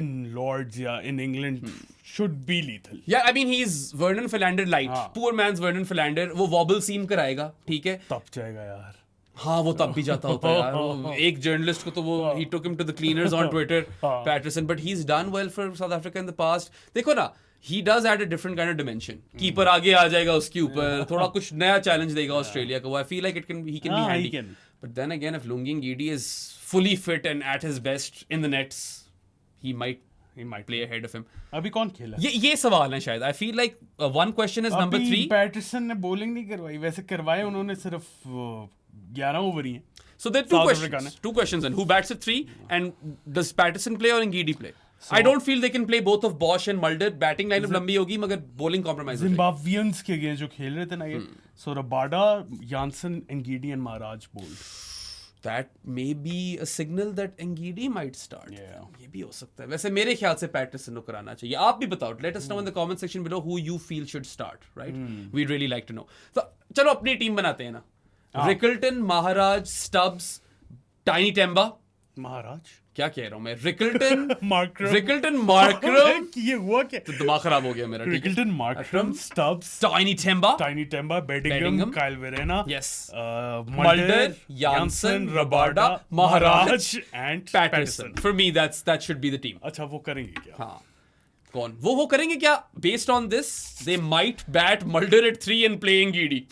in Lords या in England should be lethal. Yeah, I mean he is Vernon Philander light. हाँ. Poor man's Vernon Philander. वो wobble seam कराएगा, ठीक है? तब जाएगा यार। हाँ, वो तब भी जाता होता है यार। वो एक जर्नलिस्ट को तो वो he took him to the cleaners on Twitter, Patterson, but he's done well for South Africa in the past. देखो ना, he does add a different kind of dimension. Keeper आगे आ जाएगा उसके ऊपर, थोड़ा कुछ नया चैलेंज देगा ऑस्ट्रेलिया को। I feel like he can be handy. He can. But then again, if Lungi Ngidi is fully fit and at his best in the nets, he might play ahead of him. अभी कौन खेला? ये सवाल है शायद। I feel like one question is number 3. Patterson ने bowling नहीं करवाई, वैसे करवाए उन्होंने सिर्फ 11 ओवर ही हैं। So there are two questions then. Who bats at 3 and does Patterson play or Ngidi play? I don't feel they can play both of Bosch and Mulder. Batting lineup लंबी होगी मगर bowling compromise हो जाएगी। Zimbabweans के against जो खेल रहे थे ना ये, so Rabada, Jansen, Ngidi and Maharaj bowled. That may be a signal that Ngidi might start. Yeah. ये भी हो सकता है। वैसे मेरे ख्याल से Patterson को कराना चाहिए। आप भी बताओ। Let us know in the comment section below who you feel should start. Right? We'd really like to know. तो चलो अपनी टीम बनाते हैं ना। Rickelton, Maharaj, Stubbs, Tiny Temba. महाराज क्या कह रहा हूँ मैं? Rickelton, Rickelton, Markram. ये हुआ क्या? तो दिमाग खराब हो गया मेरा। Rickelton, Markram, Stubbs, Tiny Temba, Bedingham, Kyle Verena, yes, Mulder, Jansen, Rabada, Maharaj and Patterson. For me, that should be the team. अच्छा वो करेंगे क्या? हाँ, कौन वो करेंगे क्या? Based on this, they might bat Mulder at 3 and play Ngidi.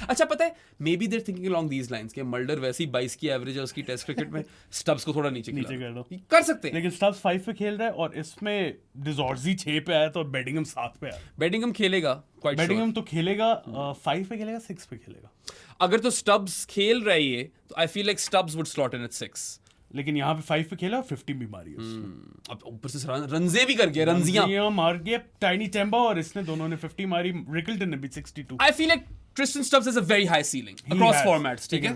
अच्छा पता है, may be there thinking along these lines कि मल्डर वैसे ही 22 की एवरेज है उसकी टेस्ट क्रिकेट में, स्टब्स को थोड़ा नीचे कर दो, कर सकते हैं। लेकिन स्टब्स 5 पे खेल रहा है और इसमें डिजॉर्जी 6 पे आया तो बेडिंघम 7 पे आया। बेडिंघम खेलेगा, बेडिंघम तो खेलेगा 5 पे खेलेगा, 6 पे खेलेगा। अगर तो स्टब्स खेल रही है तो I feel like Stubbs would slot in at 6, लेकिन यहाँ पे 5 पे खेला और 50 भी मारी है। अब ऊपर से रंजे भी कर गया, रंजियां मार गया टाइनी टेम्बा और इसने दोनों ने 50 मारी, रिकल्टन ने भी 62। आई feel like Tristan Stubbs has a very high ceiling across formats, ठीक है?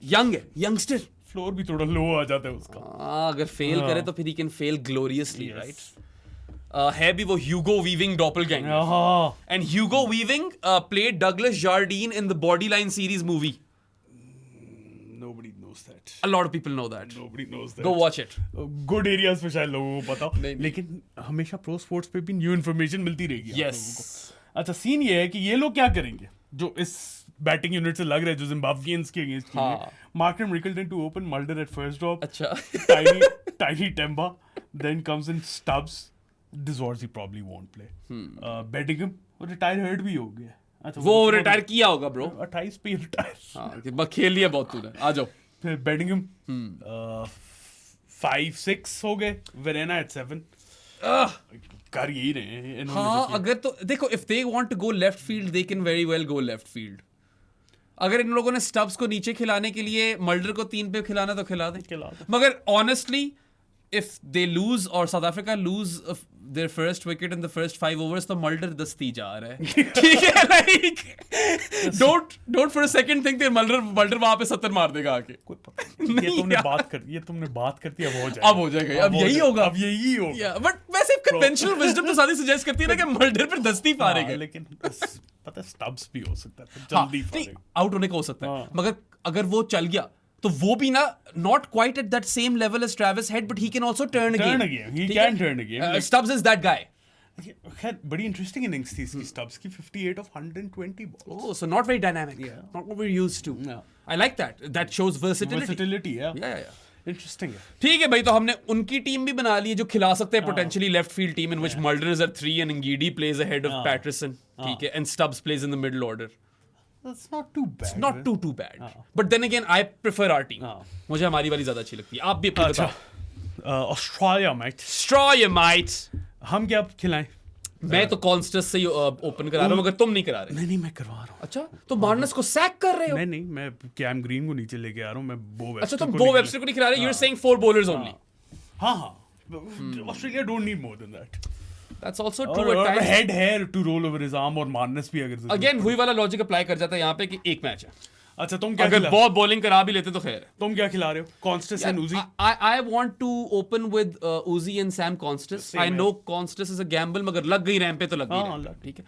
Young है, youngster. फ्लोर भी थोड़ा लो आ जाता है उसका। अगर फेल करे तो फिर he can fail gloriously, right? है भी वो Hugo Weaving doppelganger. And Hugo Weaving played Douglas Jardine in the Bodyline series movie. Nobody knows that. A lot of people know that. Nobody knows that. Go watch it. Good areas पे शायद लोगों को पता हो, लेकिन हमेशा pro sports पे भी न्यू इन्फॉर्मेशन मिलती रहेगी। Yes. अच्छा सीन ये है कि ये लोग क्या करेंगे जो इस बैटिंग यूनिट से लग रहा है, जो जिम्बाब्वियंस के अगेंस्ट खेल रहे हैं। Markram, Rickelton to open, Mulder at first drop, अच्छा tiny Temba, then comes in Stubs, de Zorzi probably won't play, Bedingham retire hurt भी हो गया। अच्छा वो रिटायर किया होगा ब्रो, 28 पे रिटायर। हां खेल लिया बहुत तूने, आ जाओ। फिर बेडिंघम 5-6 हो गए, वेरेना एट 7। कर यही रहे हैं। हाँ, अगर तो देखो if they want to go left field they can very well go left field. अगर इन लोगों ने स्टब्स को नीचे खिलाने के लिए मल्डर को 3 पे खिलाना तो खिला दे। मगर ऑनेस्टली इफ दे लूज और South Africa lose their first wicket in the first 5 overs तो मल्डर दस्ती जा रहा है ठीक है like don't for a second think that Mulder वहां पे 70 मार देगा आके कोई पता नहीं ये तुमने बात करती अब हो जाएगा अब यही होगा बट वैसे कन्वेंशनल विजडम तो सारी सजेस्ट करती है ना कि मल्डर पर दस्ती फाड़ेगा लेकिन पता है स्टब्स भी हो सकता है जल्दी फाड़ेगा आउट होने का हो सकता है मगर अगर वो चल गया तो वो भी ना not quite at that same level as Travis Head but he can also turn again. He can turn again. Stubbs is that guy. खैर बड़ी इंटरेस्टिंग इनिंग्स थी इसकी स्टब्स की 58 of 120 balls. Oh, so not very dynamic. Yeah. Not what we're used to. Yeah. I like that. That shows versatility. Yeah. Interesting है. ठीक है भाई तो हमने उनकी टीम भी बना ली है जो खिला सकते हैं potentially left field team in which Mulder is at 3 and Ngidi plays ahead of Patterson. ठीक है and Stubbs plays in the middle order. That's not too bad. It's not too bad. But then again, I prefer our team. मुझे हमारी वाली ज़्यादा अच्छी लगती है. आप भी अपनी बताओ. Australia, mate. Australia, mate. हम क्या खिलाएं? मैं तो कॉन्स्टस से ही ओपन करा रहा हूँ मगर तुम नहीं करा रहे. नहीं मैं करवा रहा हूँ. अच्छा तो मार्नस को सैक कर रहे हो? नहीं मैं कैम ग्रीन को नीचे लेके आ रहा हूँ मैं बो वेब्स्टर. अच्छा तुम बो वेब्स्टर को नहीं खिला रहे. You're saying 4 bowlers only. हाँ. Australia don't need more than that. That's also true at times. Head hair to roll over his arm और मार्नस भी अगर. Again वही वाला लॉजिक अप्लाई कर जाता है यहाँ पे कि एक मैच है. अच्छा तुम क्या अगर बहुत बॉलिंग करा भी लेते तो खैर. तुम क्या खिला रहे हो? Constas and Uzi. I want to open with Uzi and Sam Constas. I know Constas is a gamble मगर लग गई रैंप पे तो लग गई. ठीक है.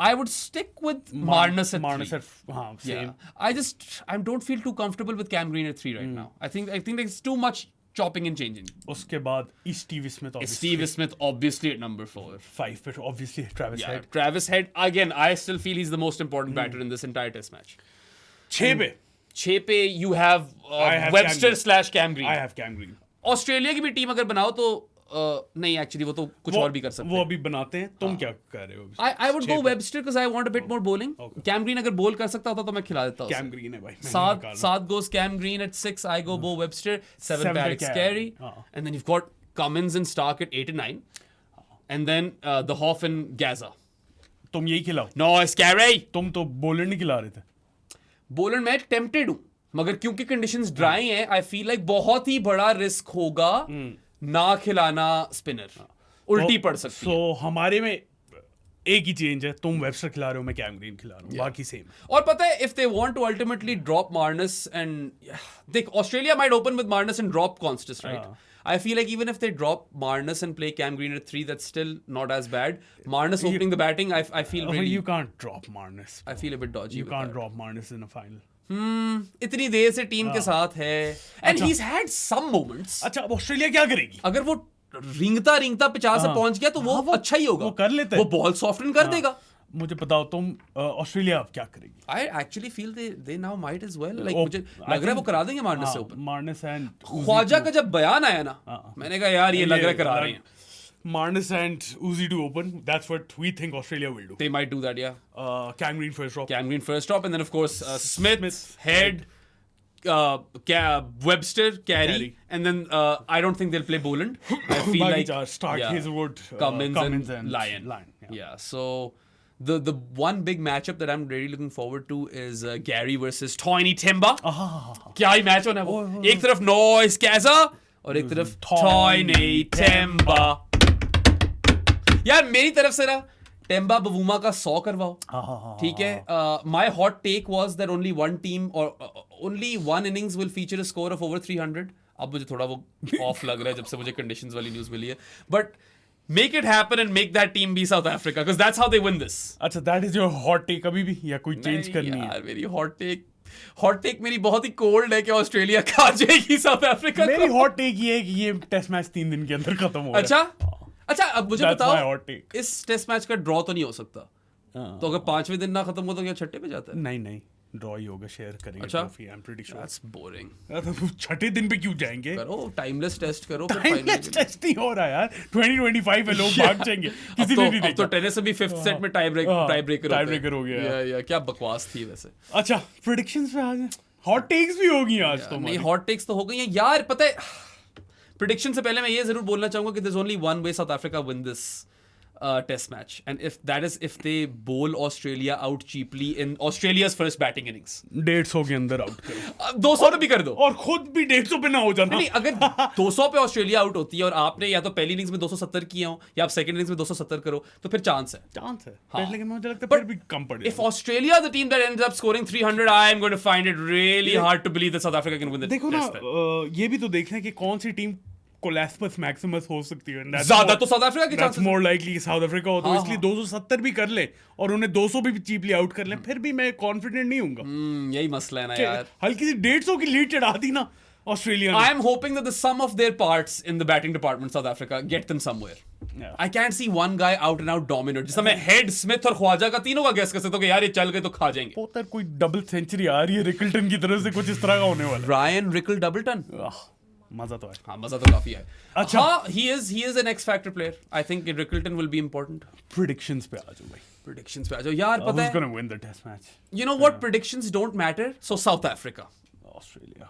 I would stick with Marnus at 3. हाँ same. I don't feel too comfortable with Cam Green at 3 right now. I think there's too much chopping and changing. उसके बाद Steve Smith obviously at number 4. 5 पे obviously Travis Head. Travis Head again. I still feel he's the most important batter in this entire test match. 6 पे you have Webster/Cam Green. I have Cam Green. Australia की भी team अगर बनाओ तो नहीं actually वो तो कुछ और भी कर सकते हैं. वो अभी बनाते हैं. तुम क्या कर रहे हो? I would go Webster because I want a bit more bowling. Cam Green अगर बोल कर सकता होता तो मैं खिला देता हूँ. Cam Green है भाई. 7 goes Cam Green at 6. I go Bo Webster. 7 Alex Carey. And then you've got Cummins and Stark at 8 and 9. And then the Hoff and Gaza. तुम यही खिलाओ. No, it's Carey. तुम तो बॉलर नहीं खिला रहे थे. बॉलर मैं टेम्प्टेड हूँ मगर क्योंकि कंडीशंस ड्राई हैं आई फील लाइक बहुत ही बड़ा रिस्क होगा ना खिलाना स्पिनर. उल्टी पड़ सकती है. सो हमारे में एक ही चेंज है. तुम वेब्स्टर खिला रहे हो मैं कैम ग्रीन खिला रहा हूँ. बाकी सेम. और पता है if they want to ultimately drop Marnus and देख Australia might open with Marnus and drop Konstas right. I feel like even if they drop Marnus and play Cam Green at 3, that's still not as bad. Marnus opening the batting, I feel really... You can't drop Marnus. I feel a bit dodgy. You can't drop Marnus in a final. इतनी देर से team के साथ है. And he's had some moments. अच्छा अब Australia क्या करेगी? अगर वो रिंगता 50 से पहुंच गया तो वो अच्छा ही होगा. वो कर लेते हैं. वो बॉल सॉफ्टन कर देगा. मुझे बताओ तुम ऑस्ट्रेलिया अब क्या करेगी? I actually feel they now might as well. Like मुझे लग रहा है वो करा देंगे मार्नस से ओपन. मार्नस एंड ख्वाजा का जब बयान आया ना मैंने कहा यार ये लग रहा है करा रहे हैं. Marnus and Uzi to open. That's what we think Australia will do. They might do that, yeah. Cam Green first drop. And then of course Smith, Head, Webster, Carey, and then I don't think they'll play Boland. I feel like Stark, Hazelwood, Cummins and Lyon. Yeah. So the one big matchup that I'm really looking forward to is Gary versus Tiny Timber. क्या ही match होना है वो. एक तरफ Noise Gaza और एक तरफ Tiny Timber. यार मेरी तरफ से ना टेम्बा बवूमा का 100 करवाओ. ठीक है. My hot take was that only one team or only one innings will feature a score of over 300. अब मुझे थोड़ा वो ऑफ लग रहा है जब से मुझे कंडीशंस वाली न्यूज़ मिली है. But make it happen and make that team be South Africa because that's how they win this. अच्छा that is your hot take अभी भी या कोई चेंज करनी है? यार मेरी hot take मेरी बहुत ही कोल्ड है कि ऑस्ट्रेलिया खा जाएगी साउथ अफ्रीका. मेरी hot take ये है कि ये टेस्ट मैच 3 दिन के अंदर खत्म हो रहा है. अच्छा अब मुझे बताओ इस टेस्ट मैच का ड्रॉ तो नहीं हो सकता. तो अगर 5वें दिन ना खत्म हो तो क्या छठे पे जाता है? नहीं ड्रॉ ही होगा. शेयर करेंगे trophy. I am pretty sure. That's boring. छठे दिन पे क्यों जाएंगे? करो टाइमलेस टेस्ट करो. टाइमलेस टेस्ट नहीं हो रहा यार. 2025 में लोग भाग जाएंगे. किसी ने नहीं देखा. तो टेनिस में भी 5th सेट में टाई ब्रेकर हो गया. या क्या बकवास थी वैसे. अच्छा प्रेडिक्शंस पे आ गए. हॉट टेक्स भी होगी आज तो. नहीं हॉट टेक्स तो हो गई हैं यार. पता है प्रेडिक्शन से पहले मैं ये जरूर बोलना चाहूंगा कि there is only one way South Africa win this. test match, and if they bowl Australia out cheaply in Australia's first batting innings, 150 के अंदर आउट करो 200 पे भी कर दो। और खुद भी 150 पे ना हो जाना। नहीं, अगर 200 पे ऑस्ट्रेलिया आउट होती है और आपने या तो पहली इनिंग्स में 270 किए हो या आप सेकंड इनिंग्स में 270 करो, तो फिर चांस है। चांस है हाँ। लेकिन मुझे लगता है But फिर भी कम पड़ If Australia is the team that ends up scoring 300, I am going to find it really hard to believe that South Africa can win the देखो ना test then. ये भी तो देखना है कि कौन सी टीम कोलैप्स मैक्सिमस हो सकती है। ज्यादा तो साउथ अफ्रीका के That's चांसेस। more likely कि साउथ अफ्रीका हो, तो हाँ, इसलिए 270 भी कर ले और उन्हें 200 भी चीपली आउट कर ले, फिर भी मैं कॉन्फिडेंट नहीं हूँगा। यही मसला है ना यार। हल्की सी 150 की लीड चढ़ा दी ना ऑस्ट्रेलिया I ने। am hoping that the sum of their parts in the batting department, South Africa, get them somewhere. Yeah. I can't see one guy out and out dominant. जिसमें मैं हेड, स्मिथ और ख्वाजा का तीनों का guess कर सकता हूँ कि यार ये चल गए तो खा जाएंगे। पोतर कोई डबल सेंचुरी आ रही है रिकल्टन की तरफ से, कुछ इस तरह का होने वाला Ryan Rickle Doubleton. है। मजा तो है। हाँ, मजा तो काफी है। अच्छा। हाँ, he is an X factor player. I think Rickleton will be important. Predictions पे आ जाओ भाई। Predictions पे आ जाओ यार, पता Who's है। gonna win the test match? You know what? Predictions don't matter. So South Africa. Australia.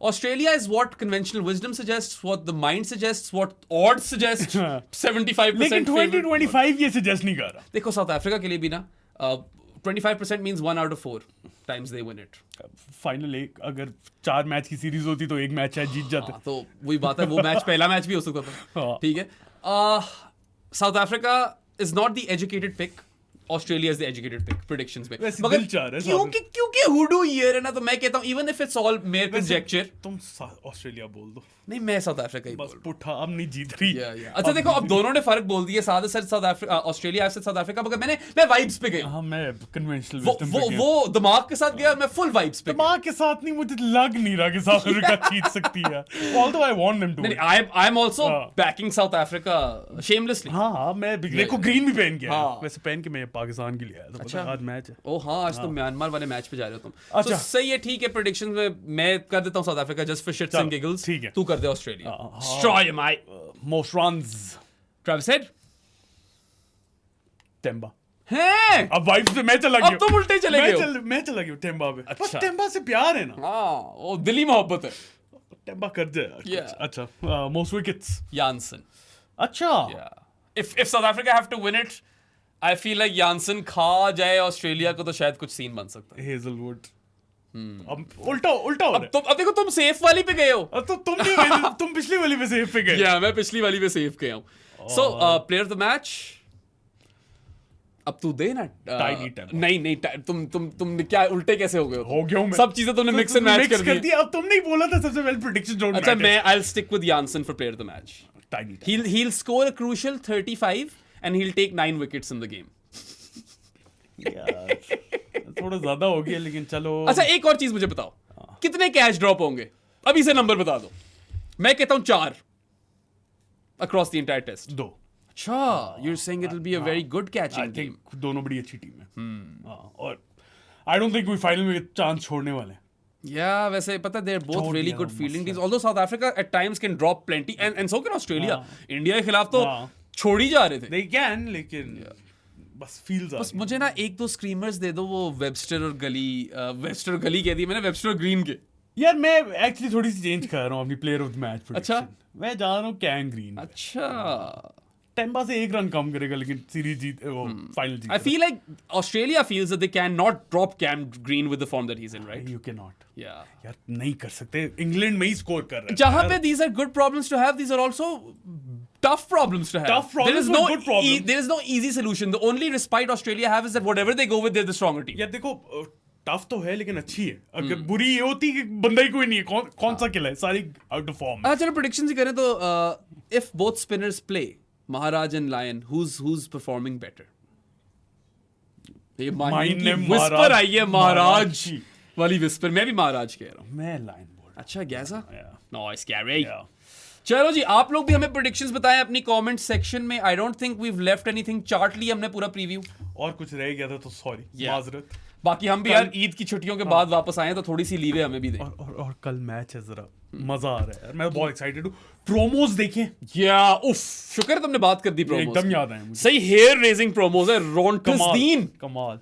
Australia is what conventional wisdom suggests, what the mind suggests, what odds suggest. 75% लेकिन favorite. 2025 ये suggest नहीं कर रहा। देखो south Africa के लिए भी ना 25% means 1 out of 4 times they win it. Final एक अगर 4 मैच की सीरीज होती तो एक मैच शायद जीत जाते। हाँ, तो वही बात है, वो मैच पहला मैच भी हो सकता था। हाँ। ठीक है। South Africa is not the educated pick, Australia is the educated pick predictions में। वैसे मगर दिल चाह रहा है क्योंकि हुडू ईयर है ना, तो मैं कहता हूँ even if it's all mayor conjecture, तुम ऑस्ट्रेलिया बोल दो, नहीं मैं साउथ अफ्रीका ही बस बोल रहा पुट्ठा अब नहीं जीत रही। हूँ। अच्छा देखो, अब दोनों ने फर्क बोल दिया, साथ साथ साउथ अफ्रीका ऑस्ट्रेलिया से साउथ अफ्रीका, मगर मैं वाइब्स पे गया। हाँ मैं कन्वेंशनल वो दिमाग के साथ गया, मैं फुल वाइब्स पे गया। दिमाग के साथ नहीं, मुझे लग नहीं रहा कि साउथ अफ्रीका जीत सकती है, although I want them to. नहीं, I am also backing South Africa shamelessly. हाँ मैं देखो ग्रीन भी पहन के आया। हाँ। वैसे पहन के मैं पाकिस्तान के लिए आया था, पता है आज मैच है। ओ हाँ, आज तो म्यांमार वाले मैच पे जा रहे हो तुम। अच्छा। तो सही है, ठीक है। प्रेडिक्शंस में मैं कर देता हूँ South Africa just for shits and giggles. ठीक है। तू कर दे Australia. Destroy my most runs Travis Head। Temba. हैं? अब वाइफ से मैं चला गया। अब तुम उल्टे चले गए हो। मैं चला गया टेम्बा पे। अच्छा। बस टेम्बा से प्यार है ना। हाँ, वो दिली मोहब्बत है। टेम्बा कर जाए यार। Yeah. अच्छा मोस्ट विकेट्स। Jansen. अच्छा Yeah. If South Africa have to win it, I feel like Jansen खा जाए ऑस्ट्रेलिया को तो शायद कुछ सीन बन सकता है। हेजलवुड। अब उल्टा हो रहा है। अब देखो, तुम सेफ वाली पे गए हो। अब तो तुम नहीं गए, तुम पिछली वाली पे सेफ पे गए। या मैं पिछली वाली पे सेफ गया हूँ। सो प्लेयर ऑफ द मैच अब तू दे ना। Tiny Temba। नहीं तुम क्या उल्टे कैसे हो गए हो गया हूँ मैं। सब चीजें तुमने मिक्स एंड मैच कर दी। अब तुमने ही बोला था सबसे पहले प्रेडिक्शन डोंट अच्छा, मैं I'll stick with Jansen for player of the match. Tiny He'll score a crucial 35 and he'll take 9 wickets in the game. यार थोड़ा ज्यादा हो गया, लेकिन चलो। अच्छा, एक और चीज मुझे बताओ, कितने कैच ड्रॉप होंगे? अभी से नंबर बता दो। मैं कहता हूँ 4 across the entire test. 2। अच्छा, you're saying it'll be a very good I catching game. Think दोनों बड़ी अच्छी टीम है। और आई डोंट थिंक कोई फाइनल में चांस छोड़ने वाले हैं। Yeah, वैसे पता है, they're both छोड़ really दिया good वो fielding मसला। teams. Although South Africa at times can drop plenty, and so can Australia. India के खिलाफ तो हाँ। छोड़ ही जा रहे थे। दे कैन, लेकिन बस फील्स बस मुझे ना 1-2 स्क्रीमर्स दे दो, वो वेबस्टर और गली कह दी मैंने, वेबस्टर और ग्रीन के। यार मैं एक्चुअली थोड़ी सी चेंज कर रहा हूँ अपनी प्लेयर ऑफ द मैच। अच्छा। मैं जा रहा हूँ कैन ग्रीन। अच्छा, टेम्बा से 1 रन कम करेगा, लेकिन सीरीज जीत वो final Jeet. I feel like Australia feels that they cannot drop Cam Green with the form that he's in, right? You can not. Yeah. यार नहीं कर सकते, इंग्लैंड में ही स्कोर कर रहे हैं। जहां पे these are good problems to have, these are also tough problems to have. Tough problems there is but no good problems. there is no easy solution. The only respite Australia have is that whatever they go with, they're the stronger team. यार देखो tough तो है, लेकिन अच्छी है। अगर बुरी ये होती कि बंदा ही कोई नहीं है, कौन सा किला है, सारी आउट ऑफ फॉर्म। चलो predictions ही करें तो if both spinners play, Maharaj and Lion, who's performing better? ये माइन ने whisper आई है, महाराज महाराज वाली whisper। मैं भी महाराज कह रहा हूँ। मैं लाइन बोल रहा अच्छा, गैसा? Yeah. Nice, Gary. हूँ। चलो जी, आप लोग भी हमें प्रेडिक्शंस बताएं अपनी कमेंट सेक्शन में। I don't think we have left anything. Chart लिया हमने पूरा प्रीव्यू, और कुछ रह गया था तो सॉरी, Yeah. माजरत। बाकी हम भी यार ईद की छुट्टियों के बाद वापस आए तो थोड़ी सी लीवे हमें भी दें। और कल मैच है, जरा मजा आ रहा है यार, मैं बहुत एक्साइटेड हूँ। प्रोमोज देखें या उफ, शुक्र है तुमने बात कर दी प्रोमोज। एकदम याद आए मुझे। सही हेयर रेजिंग प्रोमोज है। रोंटसदीन, कमाल,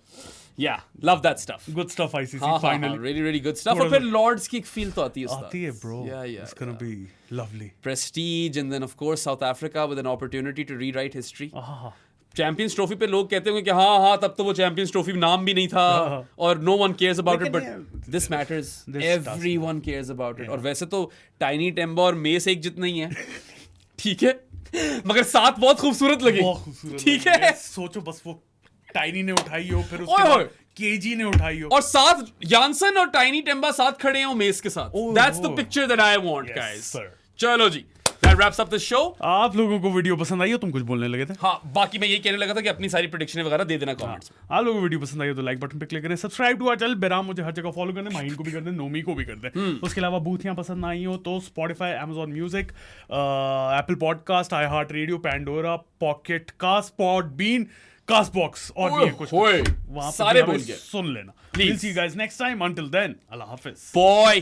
या love that stuff. Good stuff ICC finally. Really really good stuff. और फिर लॉर्ड्स की फील तो आती है उस्ताद। आती है bro. Yeah, yeah, it's gonna be lovely. Prestige, and then of course South Africa with an opportunity to rewrite history. Champions trophy पे लोग कहते होंगे कि हाँ तब तो वो चैंपियंस ट्रॉफी नाम भी नहीं था और no one cares about it, but this matters, everyone cares about it. और वैसे तो टाइनी टेम्बा और मेस एक जितना ही है, ठीक है, मगर 7 बहुत खूबसूरत लगे, ठीक है। सोचो बस वो टाइनी ने उठाई हो, फिर उसके बाद केजी ने उठाई हो, और साथ जानसन और टाइनी टेम्बा साथ खड़े हैं मेस के साथ। That's the picture that I want guys. चलो जी, that wraps up the show। आप लोगों को वीडियो पसंद आई हो, तुम कुछ बोलने लगे थे? हाँ, बाकी मैं यही कहने लगा था कि अपनी सारी प्रेडिक्शन वगैरह दे देना कमेंट्स में। आप लोगों को वीडियो पसंद आई हो तो लाइक बटन पे क्लिक करें, सब्सक्राइब टू आवर चैनल। बेराम मुझे हर जगह फॉलो करने, माहिन को भी कर दें, नोमी को भी कर दें। उसके अलावा बूथियां पसंद आई हो तो Spotify, Amazon music, Apple podcast, iHeartRadio, Pandora, Pocket Casts, Podbean, Castbox और भी कुछ वहां सारे बोल सुन लेना। We'll see you guys next time. Until then, Allah Hafiz. Boy.